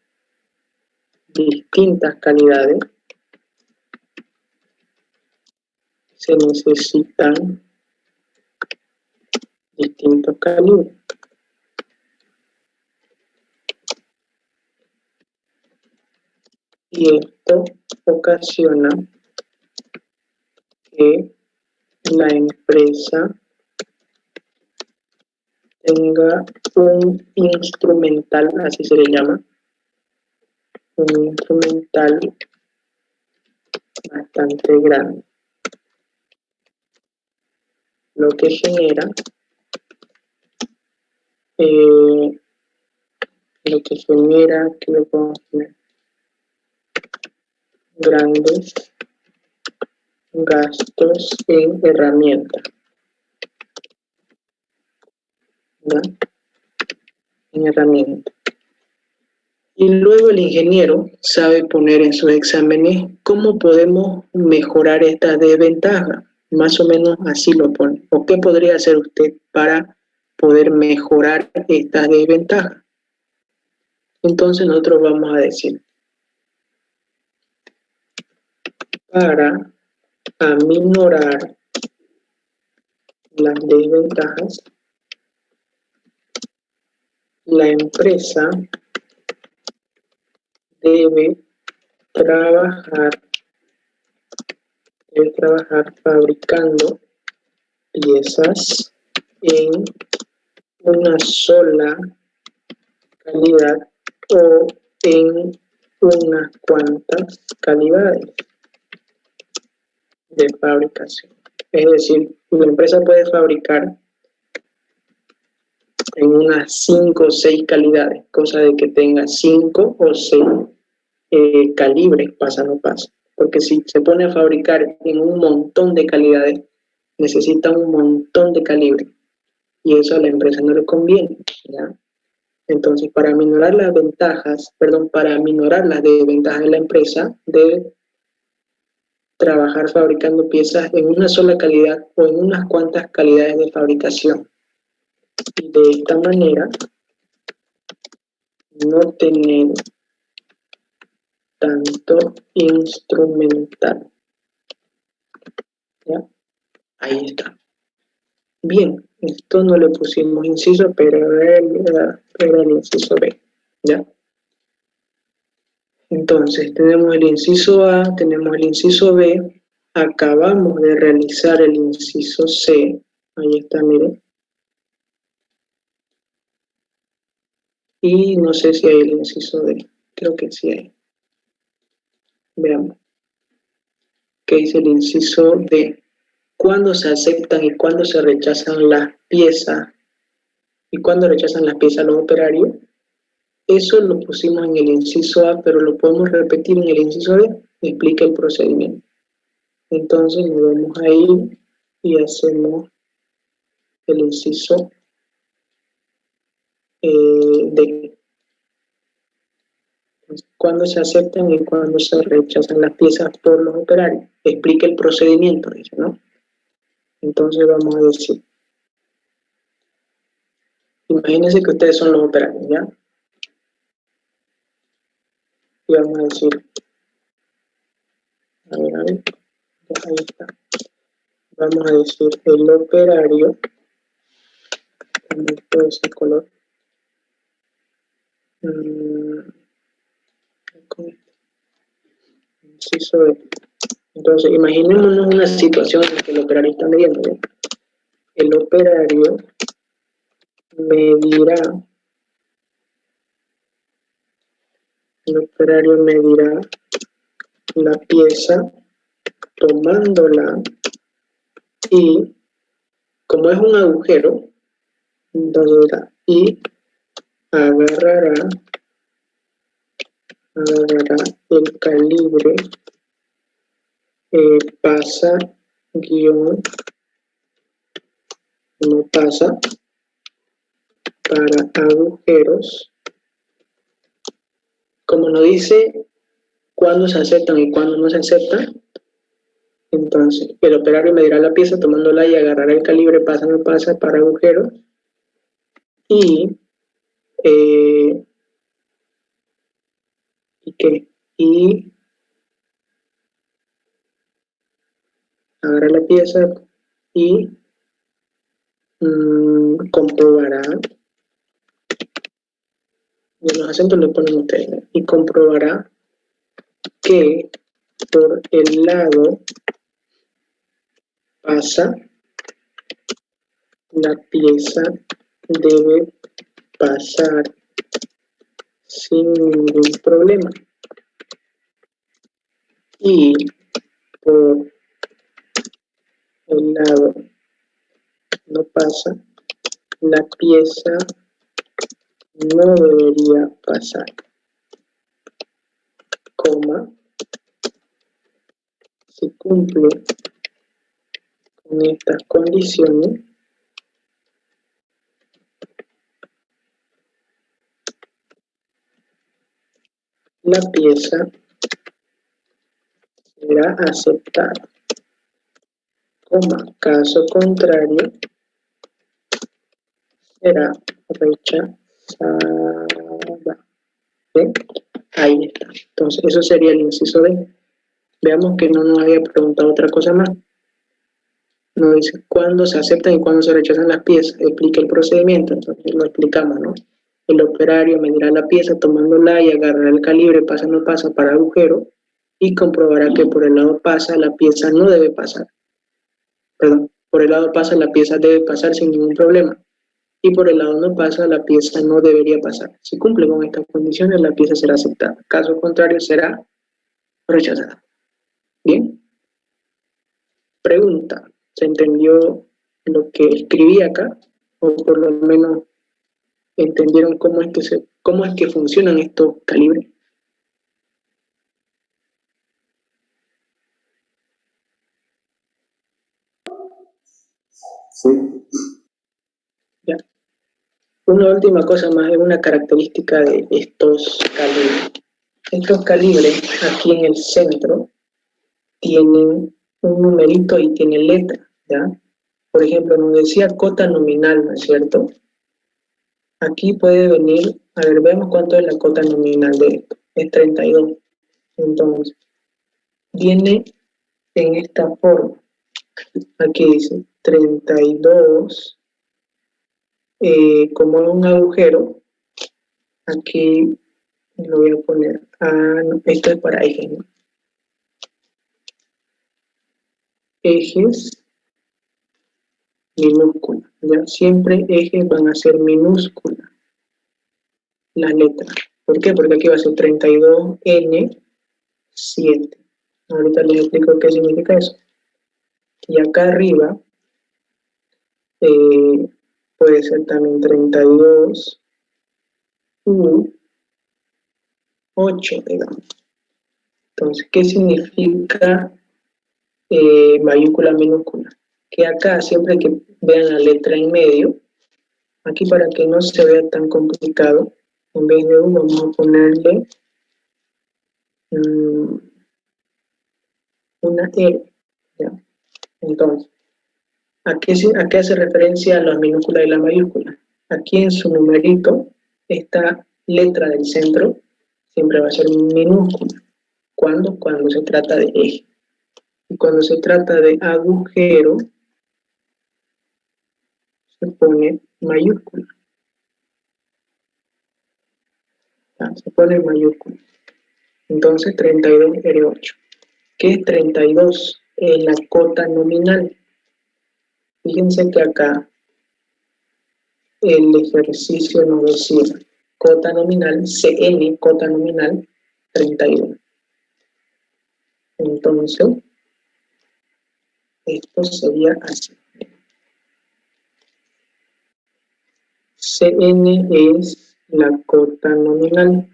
distintas calidades, se necesitan distintos calibres. Y esto ocasiona que la empresa tenga un instrumental, así se le llama, un instrumental bastante grande, lo que genera que lo podemos tener grandes gastos en herramientas, ¿ya? En herramientas. Y luego el ingeniero sabe poner en sus exámenes cómo podemos mejorar esta desventaja. Más o menos así lo pone. ¿O qué podría hacer usted para poder mejorar esta desventaja? Entonces nosotros vamos a decir, para aminorar las desventajas, la empresa debe trabajar fabricando piezas en una sola calidad o en unas cuantas calidades de fabricación. Es decir, la empresa puede fabricar en unas 5 o 6 calidades, cosa de que tenga 5 o 6 calibres, pasa no pasa. Porque si se pone a fabricar en un montón de calidades, necesita un montón de calibres. Y eso a la empresa no le conviene, ¿ya? Entonces, para aminorar las desventajas de la empresa, debe trabajar fabricando piezas en una sola calidad o en unas cuantas calidades de fabricación. Y de esta manera, no tener tanto instrumental. ¿Ya? Ahí está. Bien, esto no le pusimos inciso, pero era el inciso B. ¿Ya? Entonces, tenemos el inciso A, tenemos el inciso B, acabamos de realizar el inciso C, ahí está, miren. Y no sé si hay el inciso D, creo que sí hay. Veamos. ¿Qué dice el inciso D? ¿Cuándo se aceptan y cuándo se rechazan las piezas? ¿Y cuándo rechazan las piezas los operarios? Eso lo pusimos en el inciso A, pero lo podemos repetir en el inciso D. Explica el procedimiento. Entonces nos vamos a ir y hacemos el inciso D. Cuando se aceptan y cuando se rechazan las piezas por los operarios. Explica el procedimiento, dice, ¿no? Entonces vamos a decir, imagínense que ustedes son los operarios, ¿ya? Y vamos a decir, a ver, ahí está. Vamos a decir, el operario, con todo ese color, inciso B. Entonces, imaginémonos una situación en la que el operario está midiendo, ¿ya? El operario medirá la pieza tomándola y, como es un agujero, entonces y agarrará el calibre pasa guión no pasa para agujeros. Como nos dice cuándo se aceptan y cuándo no se aceptan, Entonces, el operario medirá la pieza tomándola y agarrará el calibre pasa no pasa para agujeros y agarra la pieza y comprobará, y los acentos los ponen ustedes, ¿no? Y comprobará que por el lado pasa la pieza debe pasar sin ningún problema, y por el lado no pasa, la pieza no debería pasar, coma, si cumple con estas condiciones, la pieza será aceptada, coma, caso contrario, será rechazada. ¿Ven? Ahí está. Entonces, eso sería el inciso D. Veamos que no nos había preguntado otra cosa más. Nos dice cuándo se aceptan y cuándo se rechazan las piezas. Explica el procedimiento, entonces lo explicamos, ¿no? El operario medirá la pieza tomándola y agarrará el calibre pasa no pasa para agujero y comprobará que por el lado pasa la pieza no debe pasar. Perdón, por el lado pasa la pieza debe pasar sin ningún problema. Y por el lado no pasa, la pieza no debería pasar. Si cumple con estas condiciones, la pieza será aceptada. Caso contrario, será rechazada. Bien. Pregunta. ¿Se entendió lo que escribí acá? O por lo menos entendieron cómo es que funcionan estos calibres. Sí. Ya. Una última cosa más, es una característica de estos calibres. Estos calibres, aquí en el centro, tienen un numerito y tienen letra, ¿ya? Por ejemplo, nos decía cota nominal, ¿no es cierto? Aquí puede venir, a ver, veamos cuánto es la cota nominal de esto. Es 32. Entonces, viene en esta forma. Aquí dice 32, como es un agujero, aquí lo voy a poner, no, esto es para ejes, ¿no? Ejes minúsculas, ¿ya? Siempre ejes van a ser minúsculas las letras. ¿Por qué? Porque aquí va a ser 32N7. Ahorita les explico qué significa eso. Y acá arriba puede ser también 32U8, digamos. Entonces, ¿qué significa mayúscula minúscula? Que acá, siempre que vean la letra en medio, aquí para que no se vea tan complicado, en vez de U vamos a ponerle una E, ¿ya? Entonces, ¿a qué hace referencia las minúsculas y la mayúscula? Aquí en su numerito, esta letra del centro siempre va a ser minúscula. ¿Cuándo? Cuando se trata de eje. Y cuando se trata de agujero, se pone mayúscula. Se pone mayúscula. Entonces 32R8. ¿Qué es 32? Es la cota nominal. Fíjense que acá el ejercicio nos decía cota nominal, CN, cota nominal, 31. Entonces, esto sería así. CN es la cota nominal.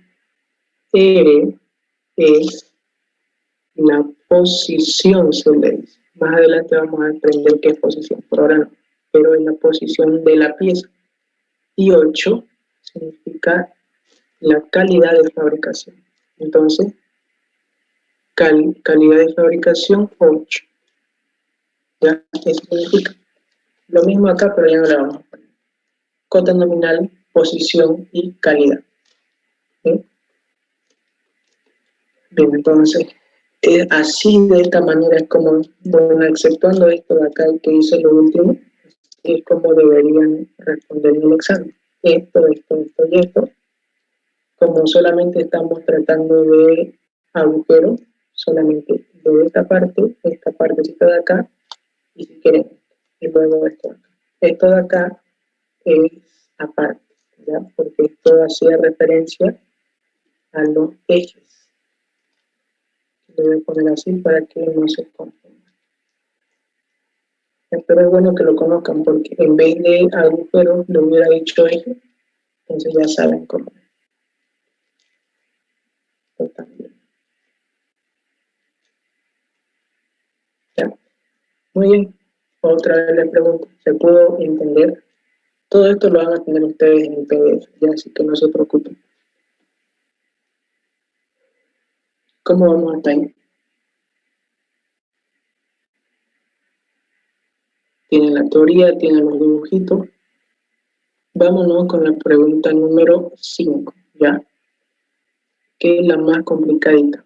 R es la posición, se le dice. Más adelante vamos a aprender qué es posición, por ahora no. Pero es la posición de la pieza. Y 8 significa la calidad de fabricación. Entonces, calidad de fabricación 8. ¿ya? Eso significa lo mismo acá, pero ya no le vamos a poner. Cota nominal, posición y calidad. ¿Sí? Bien, entonces, así de esta manera es como, bueno, exceptuando esto de acá que hice lo último, es como deberían responder en el examen. Esto y esto. Como solamente estamos tratando de agujero, solamente de esta partecita de acá, y si quieren, y luego esto de acá. Esto de acá es aparte, ¿ya? Porque esto hacía referencia a los ejes. Lo voy a poner así para que no se confunda. Pero es bueno que lo conozcan porque en vez de agujeros le hubiera dicho eje, entonces ya saben cómo es. También. ¿Ya? Muy bien. Otra vez les pregunto, ¿se pudo entender? Todo esto lo van a tener ustedes en el PDF, ya, así que no se preocupen. ¿Cómo vamos hasta ahí? Tienen la teoría, tienen los dibujitos. Vámonos con la pregunta número 5, ¿ya? Que es la más complicadita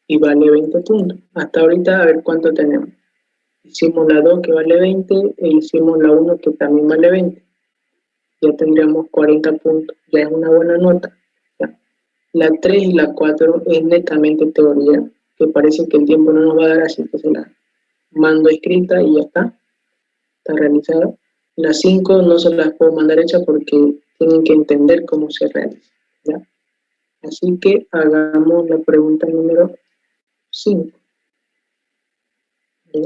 y vale 20 puntos. Hasta ahorita a ver cuánto tenemos. Hicimos la 2 que vale 20 e hicimos la 1 que también vale 20. Ya tendríamos 40 puntos, ya es una buena nota. ¿Ya? La 3 y la 4 es netamente teoría, que parece que el tiempo no nos va a dar, así que se la mando escrita y ya está realizada. La 5 no se las puedo mandar hecha porque tienen que entender cómo se realiza, ¿ya? Así que hagamos la pregunta número 5. ¿Ya?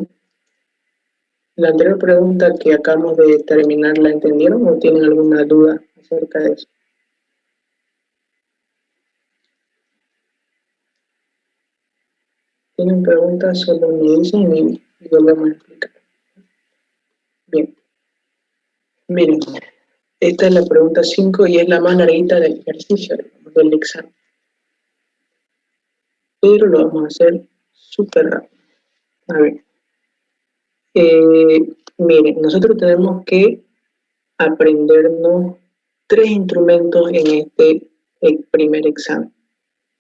La anterior pregunta que acabamos de terminar, ¿la entendieron o tienen alguna duda acerca de eso? ¿Tienen preguntas? Solo me dicen y volvemos a explicar. Bien. Miren, esta es la pregunta 5 y es la más larguita del ejercicio, del examen. Pero lo vamos a hacer súper rápido. A ver. Miren, nosotros tenemos que aprendernos 3 instrumentos en este primer examen.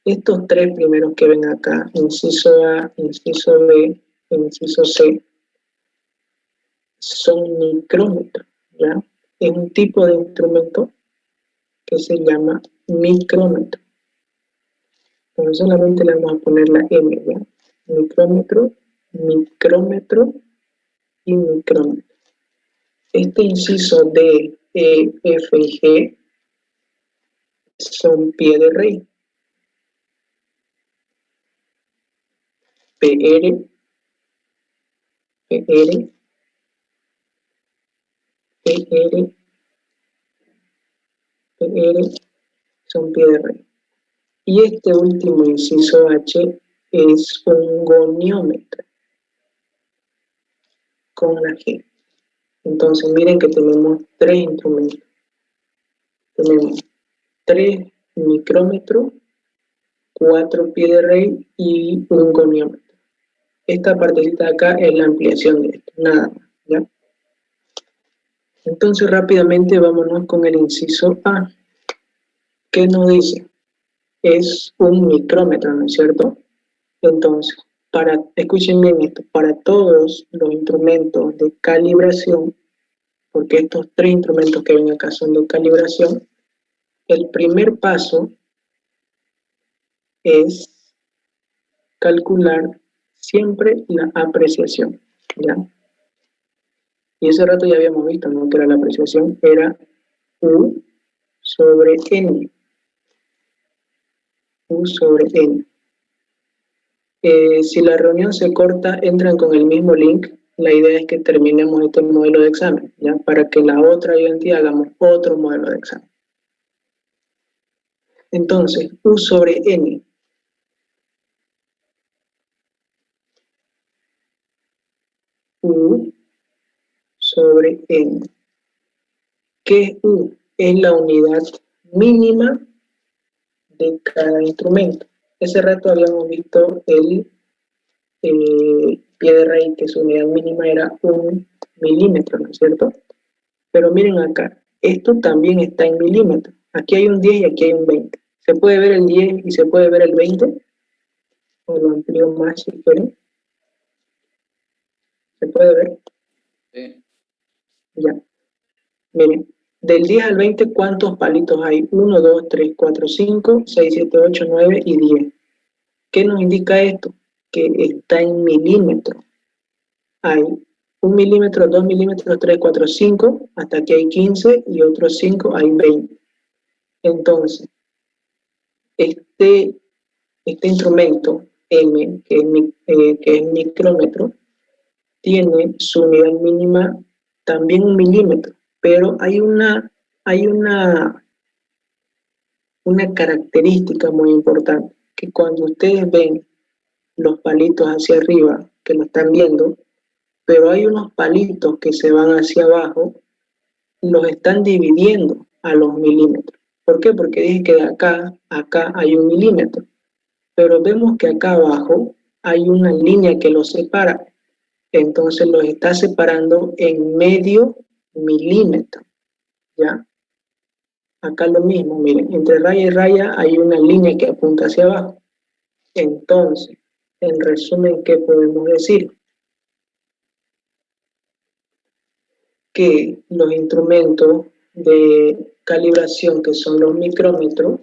Estos 3 primeros que ven acá, inciso A, inciso B, inciso C, son micrómetros, ¿ya? Es un tipo de instrumento que se llama micrómetro. Pero solamente le vamos a poner la M, ¿ya? Micrómetro, micrómetro y micrómetro. Este inciso D, E, F y G son pie de rey. PR, PR, PR, PR son pie de rey. Y este último inciso H es un goniómetro con la G. Entonces miren que tenemos 3 instrumentos. Tenemos 3 micrómetros, 4 pie de rey y un goniómetro. Esta partecita de acá es la ampliación de esto, nada más, ¿ya? Entonces rápidamente vámonos con el inciso A. ¿Qué nos dice? Es un micrómetro, ¿no es cierto? Entonces, escuchen bien esto, para todos los instrumentos de calibración, porque estos 3 instrumentos que ven acá son de calibración, el primer paso es calcular siempre la apreciación, ¿ya? Y ese rato ya habíamos visto, ¿no? Que era la apreciación, era U sobre N. U sobre N. Si la reunión se corta, entran con el mismo link. La idea es que terminemos este modelo de examen, ¿ya? Para que la otra ayudantía hagamos otro modelo de examen. Entonces, U sobre N. U sobre N. ¿Qué es U? Es la unidad mínima de cada instrumento. Ese rato habíamos visto el pie de raíz, que su unidad mínima era 1 milímetro, ¿no es cierto? Pero miren acá, esto también está en milímetros. Aquí hay un 10 y aquí hay un 20. ¿Se puede ver el 10 y se puede ver el 20? O lo amplío más si quieren. ¿Se puede ver? Sí. Ya. Miren, del 10 al 20, ¿cuántos palitos hay? 1, 2, 3, 4, 5, 6, 7, 8, 9 y 10. ¿Qué nos indica esto? Que está en milímetros. Hay 1 milímetro, 2 milímetros, 3, 4, 5, hasta aquí hay 15 y otros 5 hay 20. Entonces, este instrumento M, que es micrómetro, tiene su unidad mínima también 1 milímetro, pero hay una característica muy importante, que cuando ustedes ven los palitos hacia arriba, que lo están viendo, pero hay unos palitos que se van hacia abajo, los están dividiendo a los milímetros. ¿Por qué? Porque dije que de acá a acá hay 1 milímetro, pero vemos que acá abajo hay una línea que los separa, entonces los está separando en medio milímetro, ¿ya? Acá lo mismo, miren, entre raya y raya hay una línea que apunta hacia abajo. Entonces, en resumen, ¿qué podemos decir? Que los instrumentos de calibración, que son los micrómetros,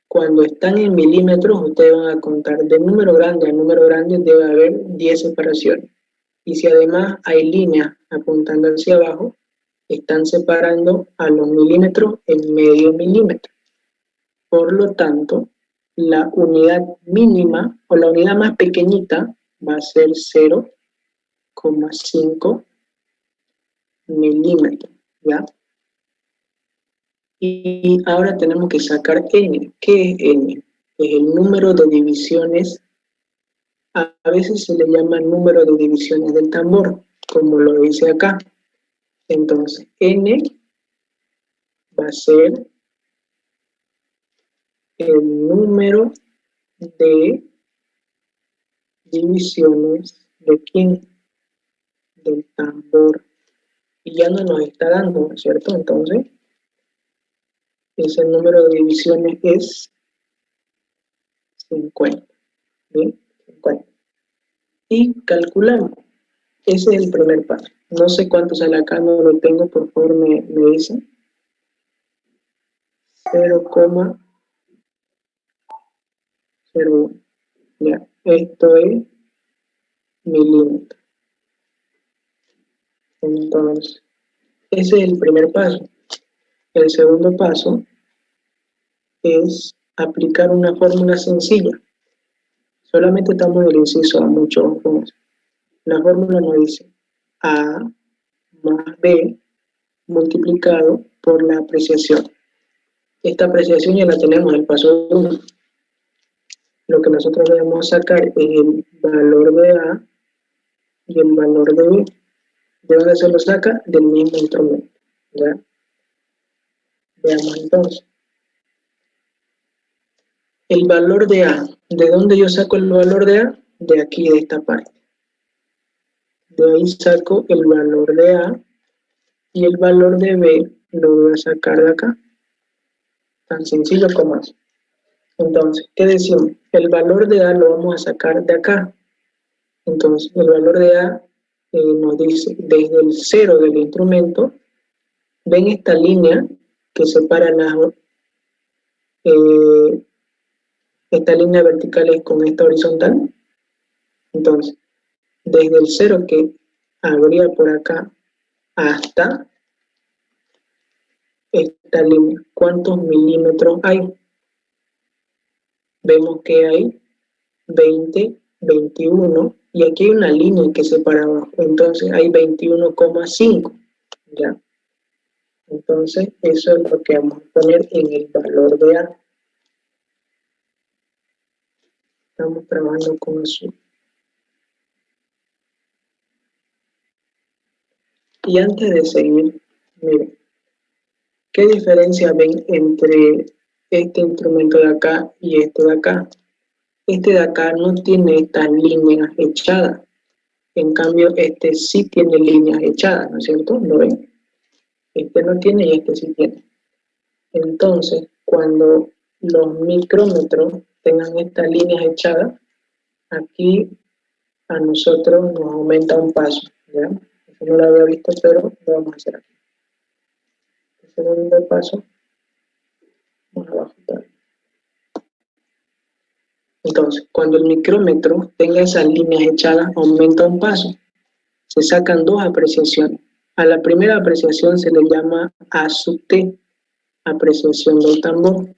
cuando están en milímetros, ustedes van a contar de número grande a número grande, debe haber 10 separaciones. Y si además hay líneas apuntando hacia abajo, están separando a los milímetros en medio milímetro. Por lo tanto, la unidad mínima o la unidad más pequeñita va a ser 0,5 milímetros, ¿ya? Y ahora tenemos que sacar n. ¿Qué es n? Es el número de divisiones. A veces se le llama número de divisiones del tambor, como lo dice acá. Entonces, n va a ser el número de divisiones de ¿quién? Del tambor. Y ya no nos está dando, ¿no es cierto? Entonces, ese número de divisiones es 50. ¿Bien? 50. Y calculamos. Ese es el primer paso. No sé cuánto sale acá, no lo tengo, por favor me dicen. 0,01. Ya, esto es milímetro. Entonces, ese es el primer paso. El segundo paso es aplicar una fórmula sencilla. Solamente estamos en el inciso A, mucho con eso. La fórmula nos dice A más B multiplicado por la apreciación. Esta apreciación ya la tenemos en el paso 1. Lo que nosotros debemos sacar es el valor de A y el valor de B. ¿De dónde se lo saca? Del mismo instrumento. ¿Ya? Veamos entonces. El valor de A. ¿De dónde yo saco el valor de A? De aquí, de esta parte. De ahí saco el valor de A y el valor de B lo voy a sacar de acá. Tan sencillo como eso. Entonces, ¿qué decimos? El valor de A lo vamos a sacar de acá. Entonces, el valor de A nos dice, desde el 0 del instrumento, ven esta línea que separa esta línea vertical con esta horizontal. Entonces, desde el 0 que habría por acá hasta esta línea, ¿cuántos milímetros hay? Vemos que hay 20, 21, y aquí hay una línea que separa abajo, entonces hay 21,5, ¿ya? Entonces, eso es lo que vamos a poner en el valor de A. Estamos trabajando con azul. Y antes de seguir, miren, ¿qué diferencia ven entre este instrumento de acá y este de acá? Este de acá no tiene estas líneas echadas. En cambio, este sí tiene líneas echadas, ¿no es cierto? ¿Lo ven? Este no tiene y este sí tiene. Entonces, cuando los micrómetros tengan estas líneas echadas, aquí a nosotros nos aumenta un paso, ¿ya? Eso no lo había visto, pero lo vamos a hacer aquí. El segundo paso, vamos a ajustar. Entonces, cuando el micrómetro tenga esas líneas echadas, aumenta un paso. Se sacan dos apreciaciones. A la primera apreciación se le llama A sub T, apreciación del tambor,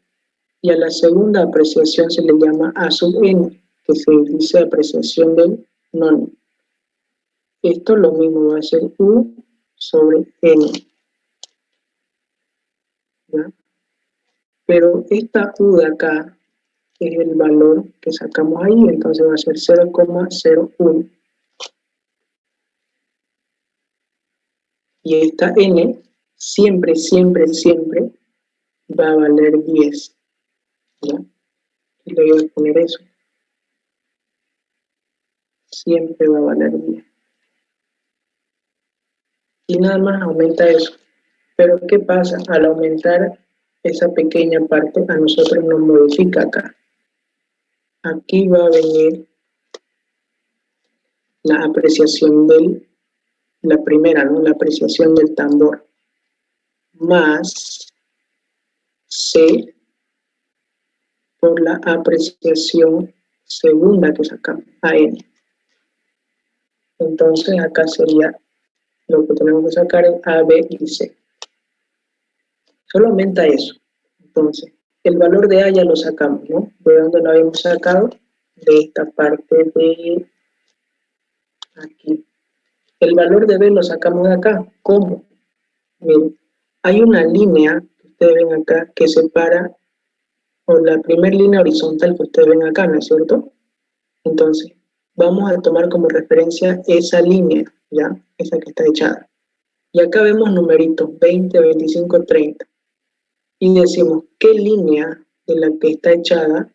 y a la segunda apreciación se le llama A sub N, que se dice apreciación del nono. Esto lo mismo va a ser U sobre N, ¿ya? Pero esta U de acá es el valor que sacamos ahí, entonces va a ser 0,01. Y esta N siempre, siempre, siempre va a valer 10, ¿ya? Y le voy a poner eso. Siempre va a valer 10. Y nada más aumenta eso. Pero ¿qué pasa? Al aumentar esa pequeña parte, a nosotros nos modifica acá. Aquí va a venir la apreciación la primera, ¿no? La apreciación del tambor, más C por la apreciación segunda que sacamos, AN. Entonces acá sería, lo que tenemos que sacar es A, B y C. Solo aumenta eso. Entonces, el valor de A ya lo sacamos, ¿no? ¿De dónde lo habíamos sacado? De esta parte de aquí. El valor de B lo sacamos de acá. ¿Cómo? Miren, hay una línea que ustedes ven acá que separa, o la primera línea horizontal que ustedes ven acá, ¿no es cierto? Entonces, vamos a tomar como referencia esa línea, ¿ya? Esa que está echada. Y acá vemos numeritos 20, 25, 30. Y decimos, ¿qué línea de la que está echada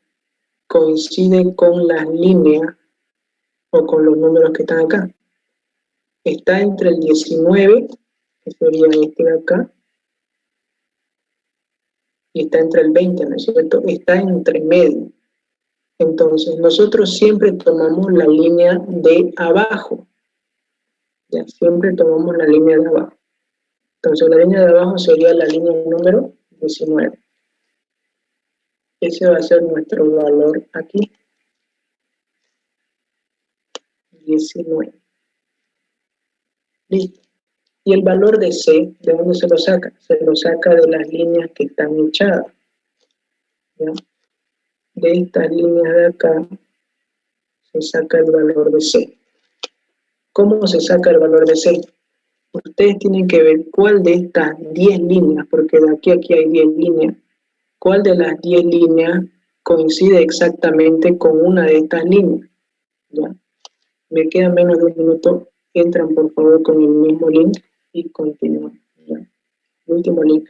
coincide con las líneas o con los números que están acá? Está entre el 19, que sería este de acá, y está entre el 20, ¿no es cierto? Está entre medio. Entonces, nosotros siempre tomamos la línea de abajo. Ya, siempre tomamos la línea de abajo. Entonces, la línea de abajo sería la línea número 19. Ese va a ser nuestro valor aquí. 19. Listo. Y el valor de C, ¿de dónde se lo saca? Se lo saca de las líneas que están echadas, ¿ya? De estas líneas de acá se saca el valor de C. ¿Cómo se saca el valor de C? Ustedes tienen que ver cuál de estas 10 líneas, porque de aquí a aquí hay 10 líneas, cuál de las 10 líneas coincide exactamente con una de estas líneas, ¿ya? Me queda menos de un minuto, entran por favor con el mismo link y continúan, ¿ya? El último link.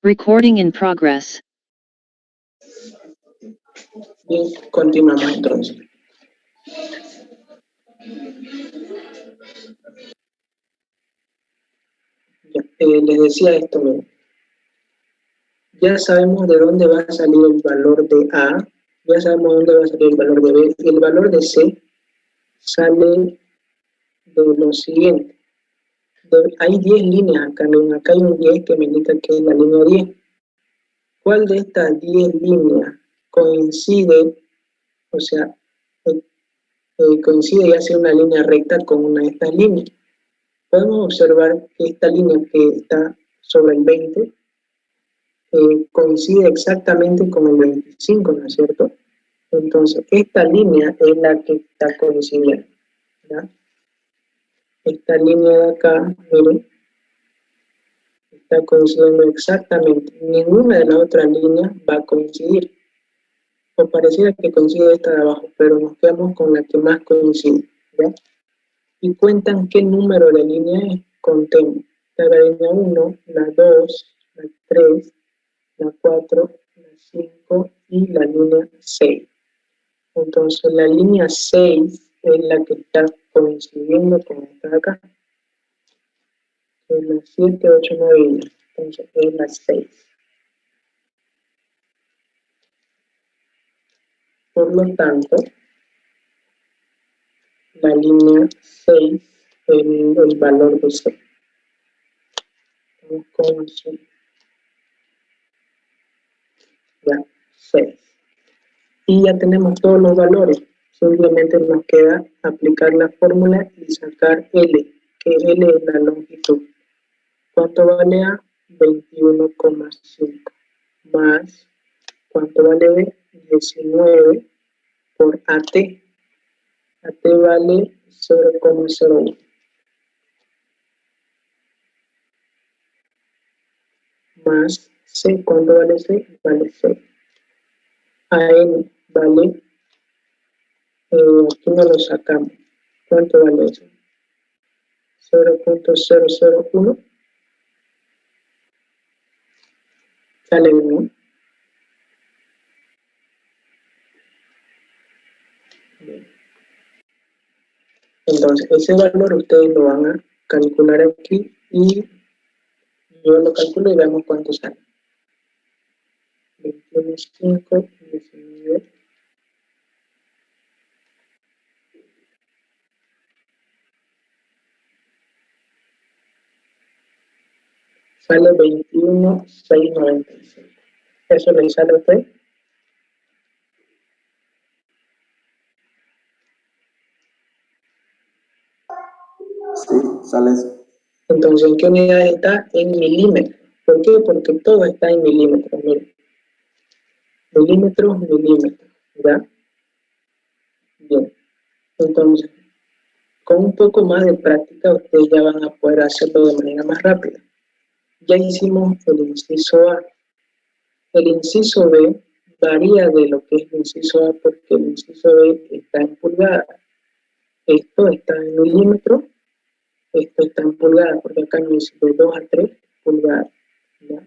Recording in progress. Bien, continuamos entonces. Ya, les decía esto, miren. Ya sabemos de dónde va a salir el valor de A, ya sabemos de dónde va a salir el valor de B. El valor de C sale de lo siguiente. Hay 10 líneas acá, miren, acá hay un 10 que me indica que es la línea 10. ¿Cuál de estas 10 líneas coincide, o sea, coincide y hace una línea recta con una de estas líneas? Podemos observar que esta línea que está sobre el 20 coincide exactamente con el 25, ¿no es cierto? Entonces, esta línea es la que está coincidiendo, ¿ya? Esta línea de acá, miren, está coincidiendo exactamente. Ninguna de las otras líneas va a coincidir. O pareciera que coincide esta de abajo, pero nos quedamos con la que más coincide, ¿ya? Y cuentan qué número de línea es. Contemos. La línea 1, la 2, la 3, la 4, la 5 y la línea 6. Entonces la línea 6 es la que está coincidiendo con esta de acá. Es la 7, 8, 9 y 10. Entonces es la 6. Por lo tanto, la línea 6 es el valor de C. Vamos con azul. Ya, 6. Y ya tenemos todos los valores. Simplemente nos queda aplicar la fórmula y sacar L, que L es la longitud. ¿Cuánto vale A? 21,5 más, ¿cuánto vale B? 19 por AT. AT vale 0,01 más C. ¿Cuánto vale C? Vale 0. AN vale, aquí no lo sacamos. ¿Cuánto vale eso? 0,001. Sale 1. Entonces, ese valor ustedes lo van a calcular aquí y yo lo calculo y veamos cuánto sale. 21,5, 19. Sale 21,695. ¿Eso le sale a usted? Sí, sale eso. Entonces, ¿en qué unidad está? En milímetros. ¿Por qué? Porque todo está en milímetros. Miren. Milímetros, milímetros. ¿Ya? Bien. Entonces, con un poco más de práctica, ustedes ya van a poder hacerlo de manera más rápida. Ya hicimos el inciso A. El inciso B varía de lo que es el inciso A porque el inciso B está en pulgadas. Esto está en milímetros, esto está en pulgadas, porque acá nos dice de 2 a 3 pulgadas. ¿Ya?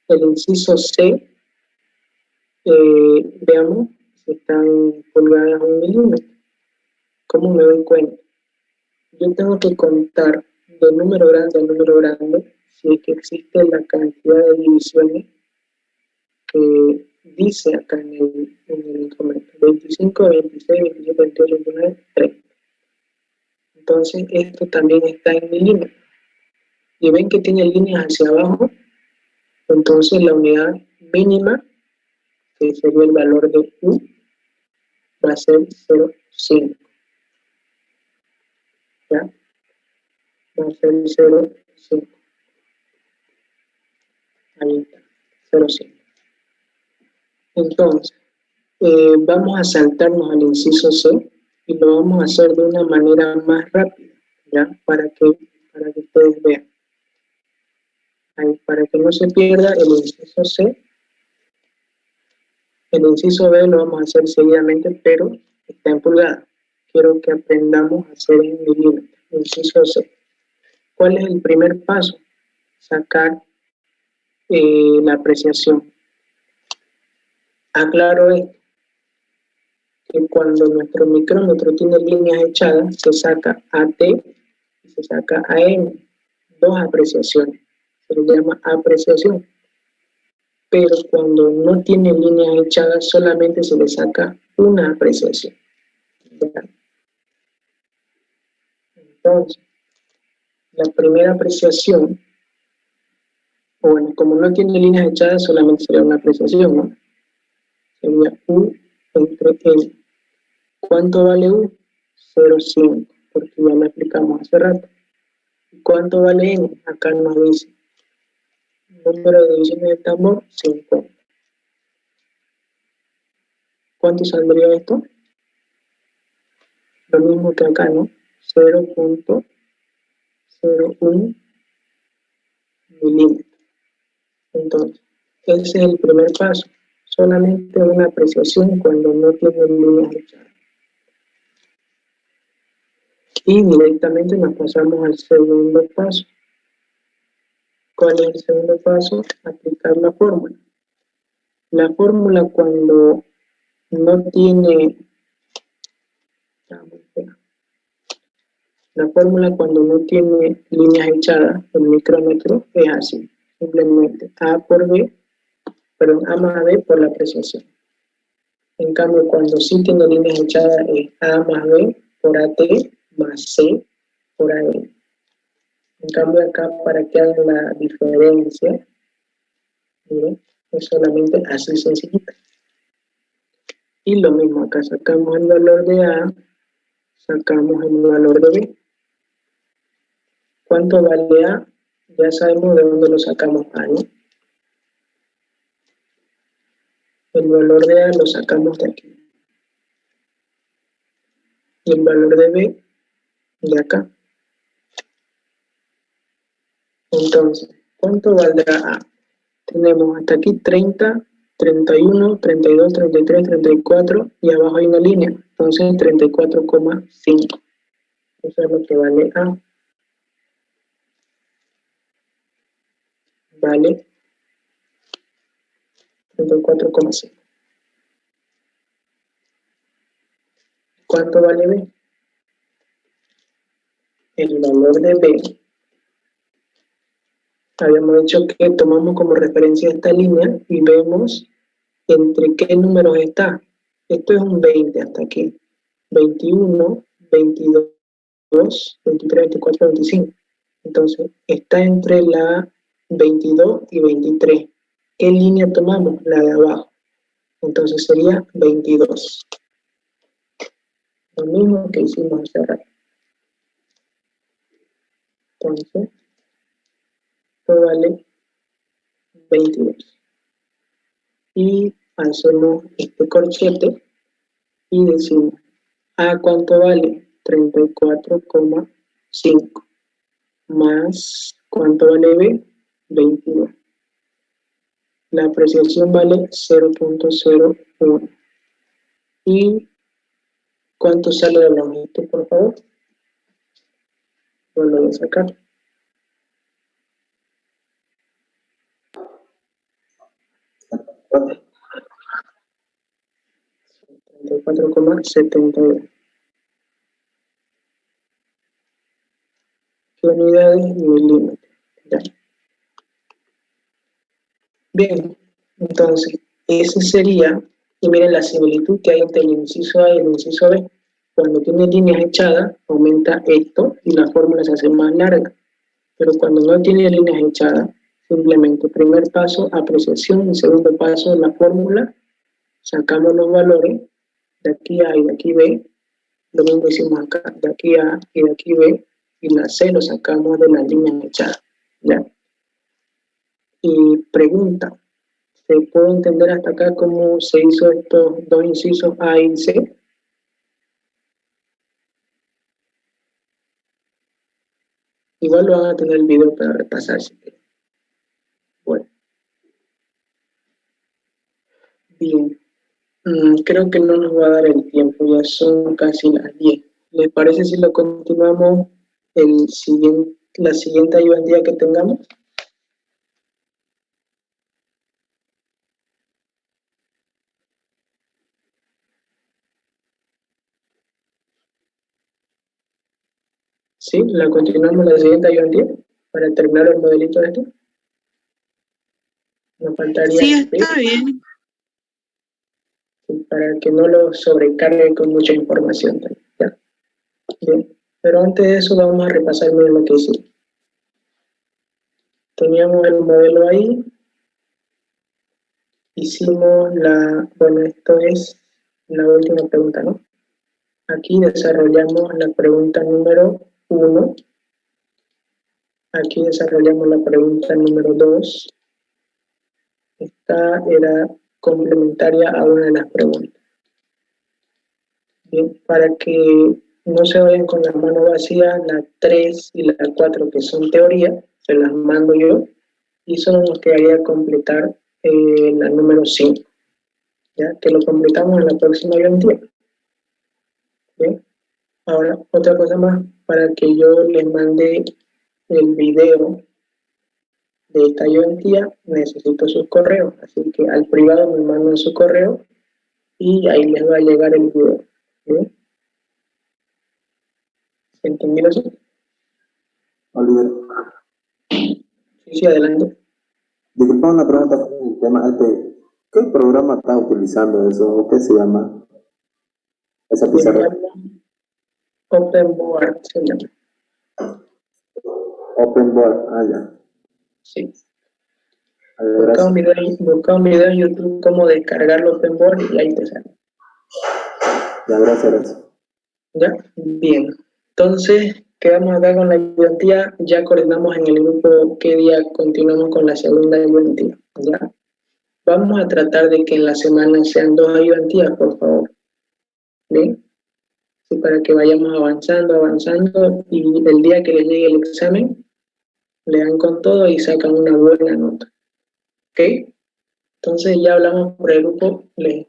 El inciso C, veamos si está en pulgadas o en milímetros. ¿Cómo me doy cuenta? Yo tengo que contar de número grande a número grande si es que existe la cantidad de divisiones que dice acá en el instrumento. 25, 26, 27, 28, 29, 30. Entonces, esto también está en milímetros. Y ven que tiene líneas hacia abajo. Entonces, la unidad mínima, que sería el valor de U, va a ser 0,5. ¿Ya? Va a ser 0,5. Ahí está, 0,5. Entonces, vamos a saltarnos al inciso C y lo vamos a hacer de una manera más rápida, ¿ya? Para que ustedes vean. Ahí, para que no se pierda el inciso C, el inciso B lo vamos a hacer seguidamente, pero está en pulgadas. Quiero que aprendamos a hacer en milímetros. Inciso C. ¿Cuál es el primer paso? Sacar la apreciación. Aclaro esto, que cuando nuestro micrómetro tiene líneas echadas, se saca AT y se saca AM, dos apreciaciones, se le llama apreciación. Pero cuando no tiene líneas echadas, solamente se le saca una apreciación. ¿Ya? Entonces, la primera apreciación, bueno, como no tiene líneas echadas, solamente sería una apreciación, ¿no? Sería U entre N. ¿Cuánto vale U? 0,5, porque ya lo explicamos hace rato. ¿Cuánto vale N? Acá nos dice, número de divisiones del tambor, 50. ¿Cuánto saldría esto? Lo mismo que acá, ¿no? 0,01 milímetros. Entonces, ese es el primer paso. Solamente una apreciación cuando no tiene líneas echadas. Y directamente nos pasamos al segundo paso. ¿Cuál es el segundo paso? Aplicar la fórmula. La fórmula cuando no tiene... La fórmula cuando no tiene líneas echadas, el micrómetro, es así. Simplemente A por B, perdón, A más B por la apreciación. En cambio, cuando sí tiene líneas echadas, es A más B por AT más C por AM. En cambio, acá, para que hagan la diferencia, miren, es solamente así sencillita. Y lo mismo, acá sacamos el valor de A, sacamos el valor de B. ¿Cuánto vale A? Ya sabemos de dónde lo sacamos A, ¿no? El valor de A lo sacamos de aquí. Y el valor de B, de acá. Entonces, ¿cuánto valdrá A? Tenemos hasta aquí 30, 31, 32, 33, 34 y abajo hay una línea. Entonces, 34,5. Eso es lo que vale A. Vale 34,5. ¿Cuánto vale B? El valor de B. Habíamos dicho que tomamos como referencia esta línea y vemos entre qué números está. Esto es un 20 hasta aquí. 21, 22, 23, 24, 25. Entonces, está entre la 22 y 23. ¿Qué línea tomamos? La de abajo. Entonces sería 22. Lo mismo que hicimos hace rato. Entonces, esto vale 22. Y hacemos este corchete y decimos, ¿A cuánto vale? 34,5. Más, ¿cuánto vale B? 22. La apreciación vale 0,01. ¿Y cuánto sale de la longitud, por favor? Lo voy a sacar. 34,72. ¿Qué unidades? Milímetros. Ya. Bien, entonces, ese sería, y miren la similitud que hay entre el inciso A y el inciso B. Cuando tiene líneas echadas, aumenta esto y la fórmula se hace más larga. Pero cuando no tiene líneas echadas, simplemente primer paso, apreciación, y segundo paso, la fórmula, sacamos los valores, de aquí A y de aquí B, lo mismo hicimos acá, de aquí A y de aquí B, y la C lo sacamos de las líneas echadas, ¿ya? Y pregunta, ¿se puede entender hasta acá cómo se hizo estos dos incisos A y C? Igual lo van a tener el video para repasar si quieren. Bueno. Bien. Creo que no nos va a dar el tiempo, ya son casi las 10. ¿Les parece si lo continuamos la siguiente ayudantía que tengamos? ¿Sí? ¿La continuamos la siguiente ayudantía? Para terminar el modelito este. Nos faltaría Sí, el PIB, está bien. para que no lo sobrecargue con mucha información. ¿Ya? Bien. Pero antes de eso vamos a repasar bien lo que hicimos. Teníamos el modelo ahí. Hicimos bueno, esto es la última pregunta, ¿no? Aquí desarrollamos la pregunta número 1. Aquí desarrollamos la pregunta número 2. Esta era complementaria a una de las preguntas. Bien, para que no se vayan con la mano vacía, la 3 y la 4 que son teoría, se las mando yo y solo nos quedaría completar la número 5, ya que lo completamos en la próxima ayudantía. Bien, ahora otra cosa más, para que yo les mande el video de esta ayudantía, necesito sus correos, así que al privado me mandan su correo y ahí les va a llegar el video. ¿Bien? ¿Entendieron eso? Oliver, Sí, adelante. disculpa una pregunta con el tema este. ¿Qué programa estás utilizando eso? ¿O qué se llama esa Se pizarra? llama OpenBoard, se llama. OpenBoard, ya. Sí. Gracias. Busca un video en YouTube cómo descargarlo OpenBoard y ahí te sale. Ya, gracias. ¿Ya? Bien. Entonces, quedamos acá con la ayudantía. Ya coordinamos en el grupo qué día continuamos con la segunda ayudantía. ¿Ya? Vamos a tratar de que en la semana sean 2 ayudantías, por favor. ¿Bien? Sí, para que vayamos avanzando y el día que les llegue el examen, le dan con todo y sacan una buena nota. ¿Ok? Entonces ya hablamos por el grupo, les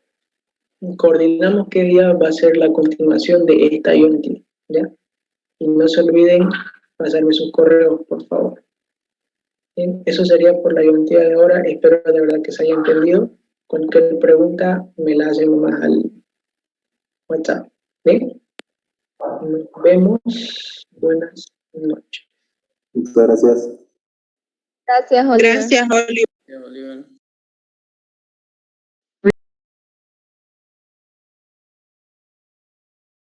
coordinamos qué día va a ser la continuación de esta ayudantía, ¿ya? Y no se olviden pasarme sus correos, por favor. Bien, eso sería por la ayudantía de ahora. Espero de verdad que se haya entendido. Cualquier pregunta me la hacen nomás al WhatsApp. ¿Bien? Nos vemos. Buenas noches. Muchas gracias. Gracias, Oliver. Gracias, Oliver. Ya, Oliver.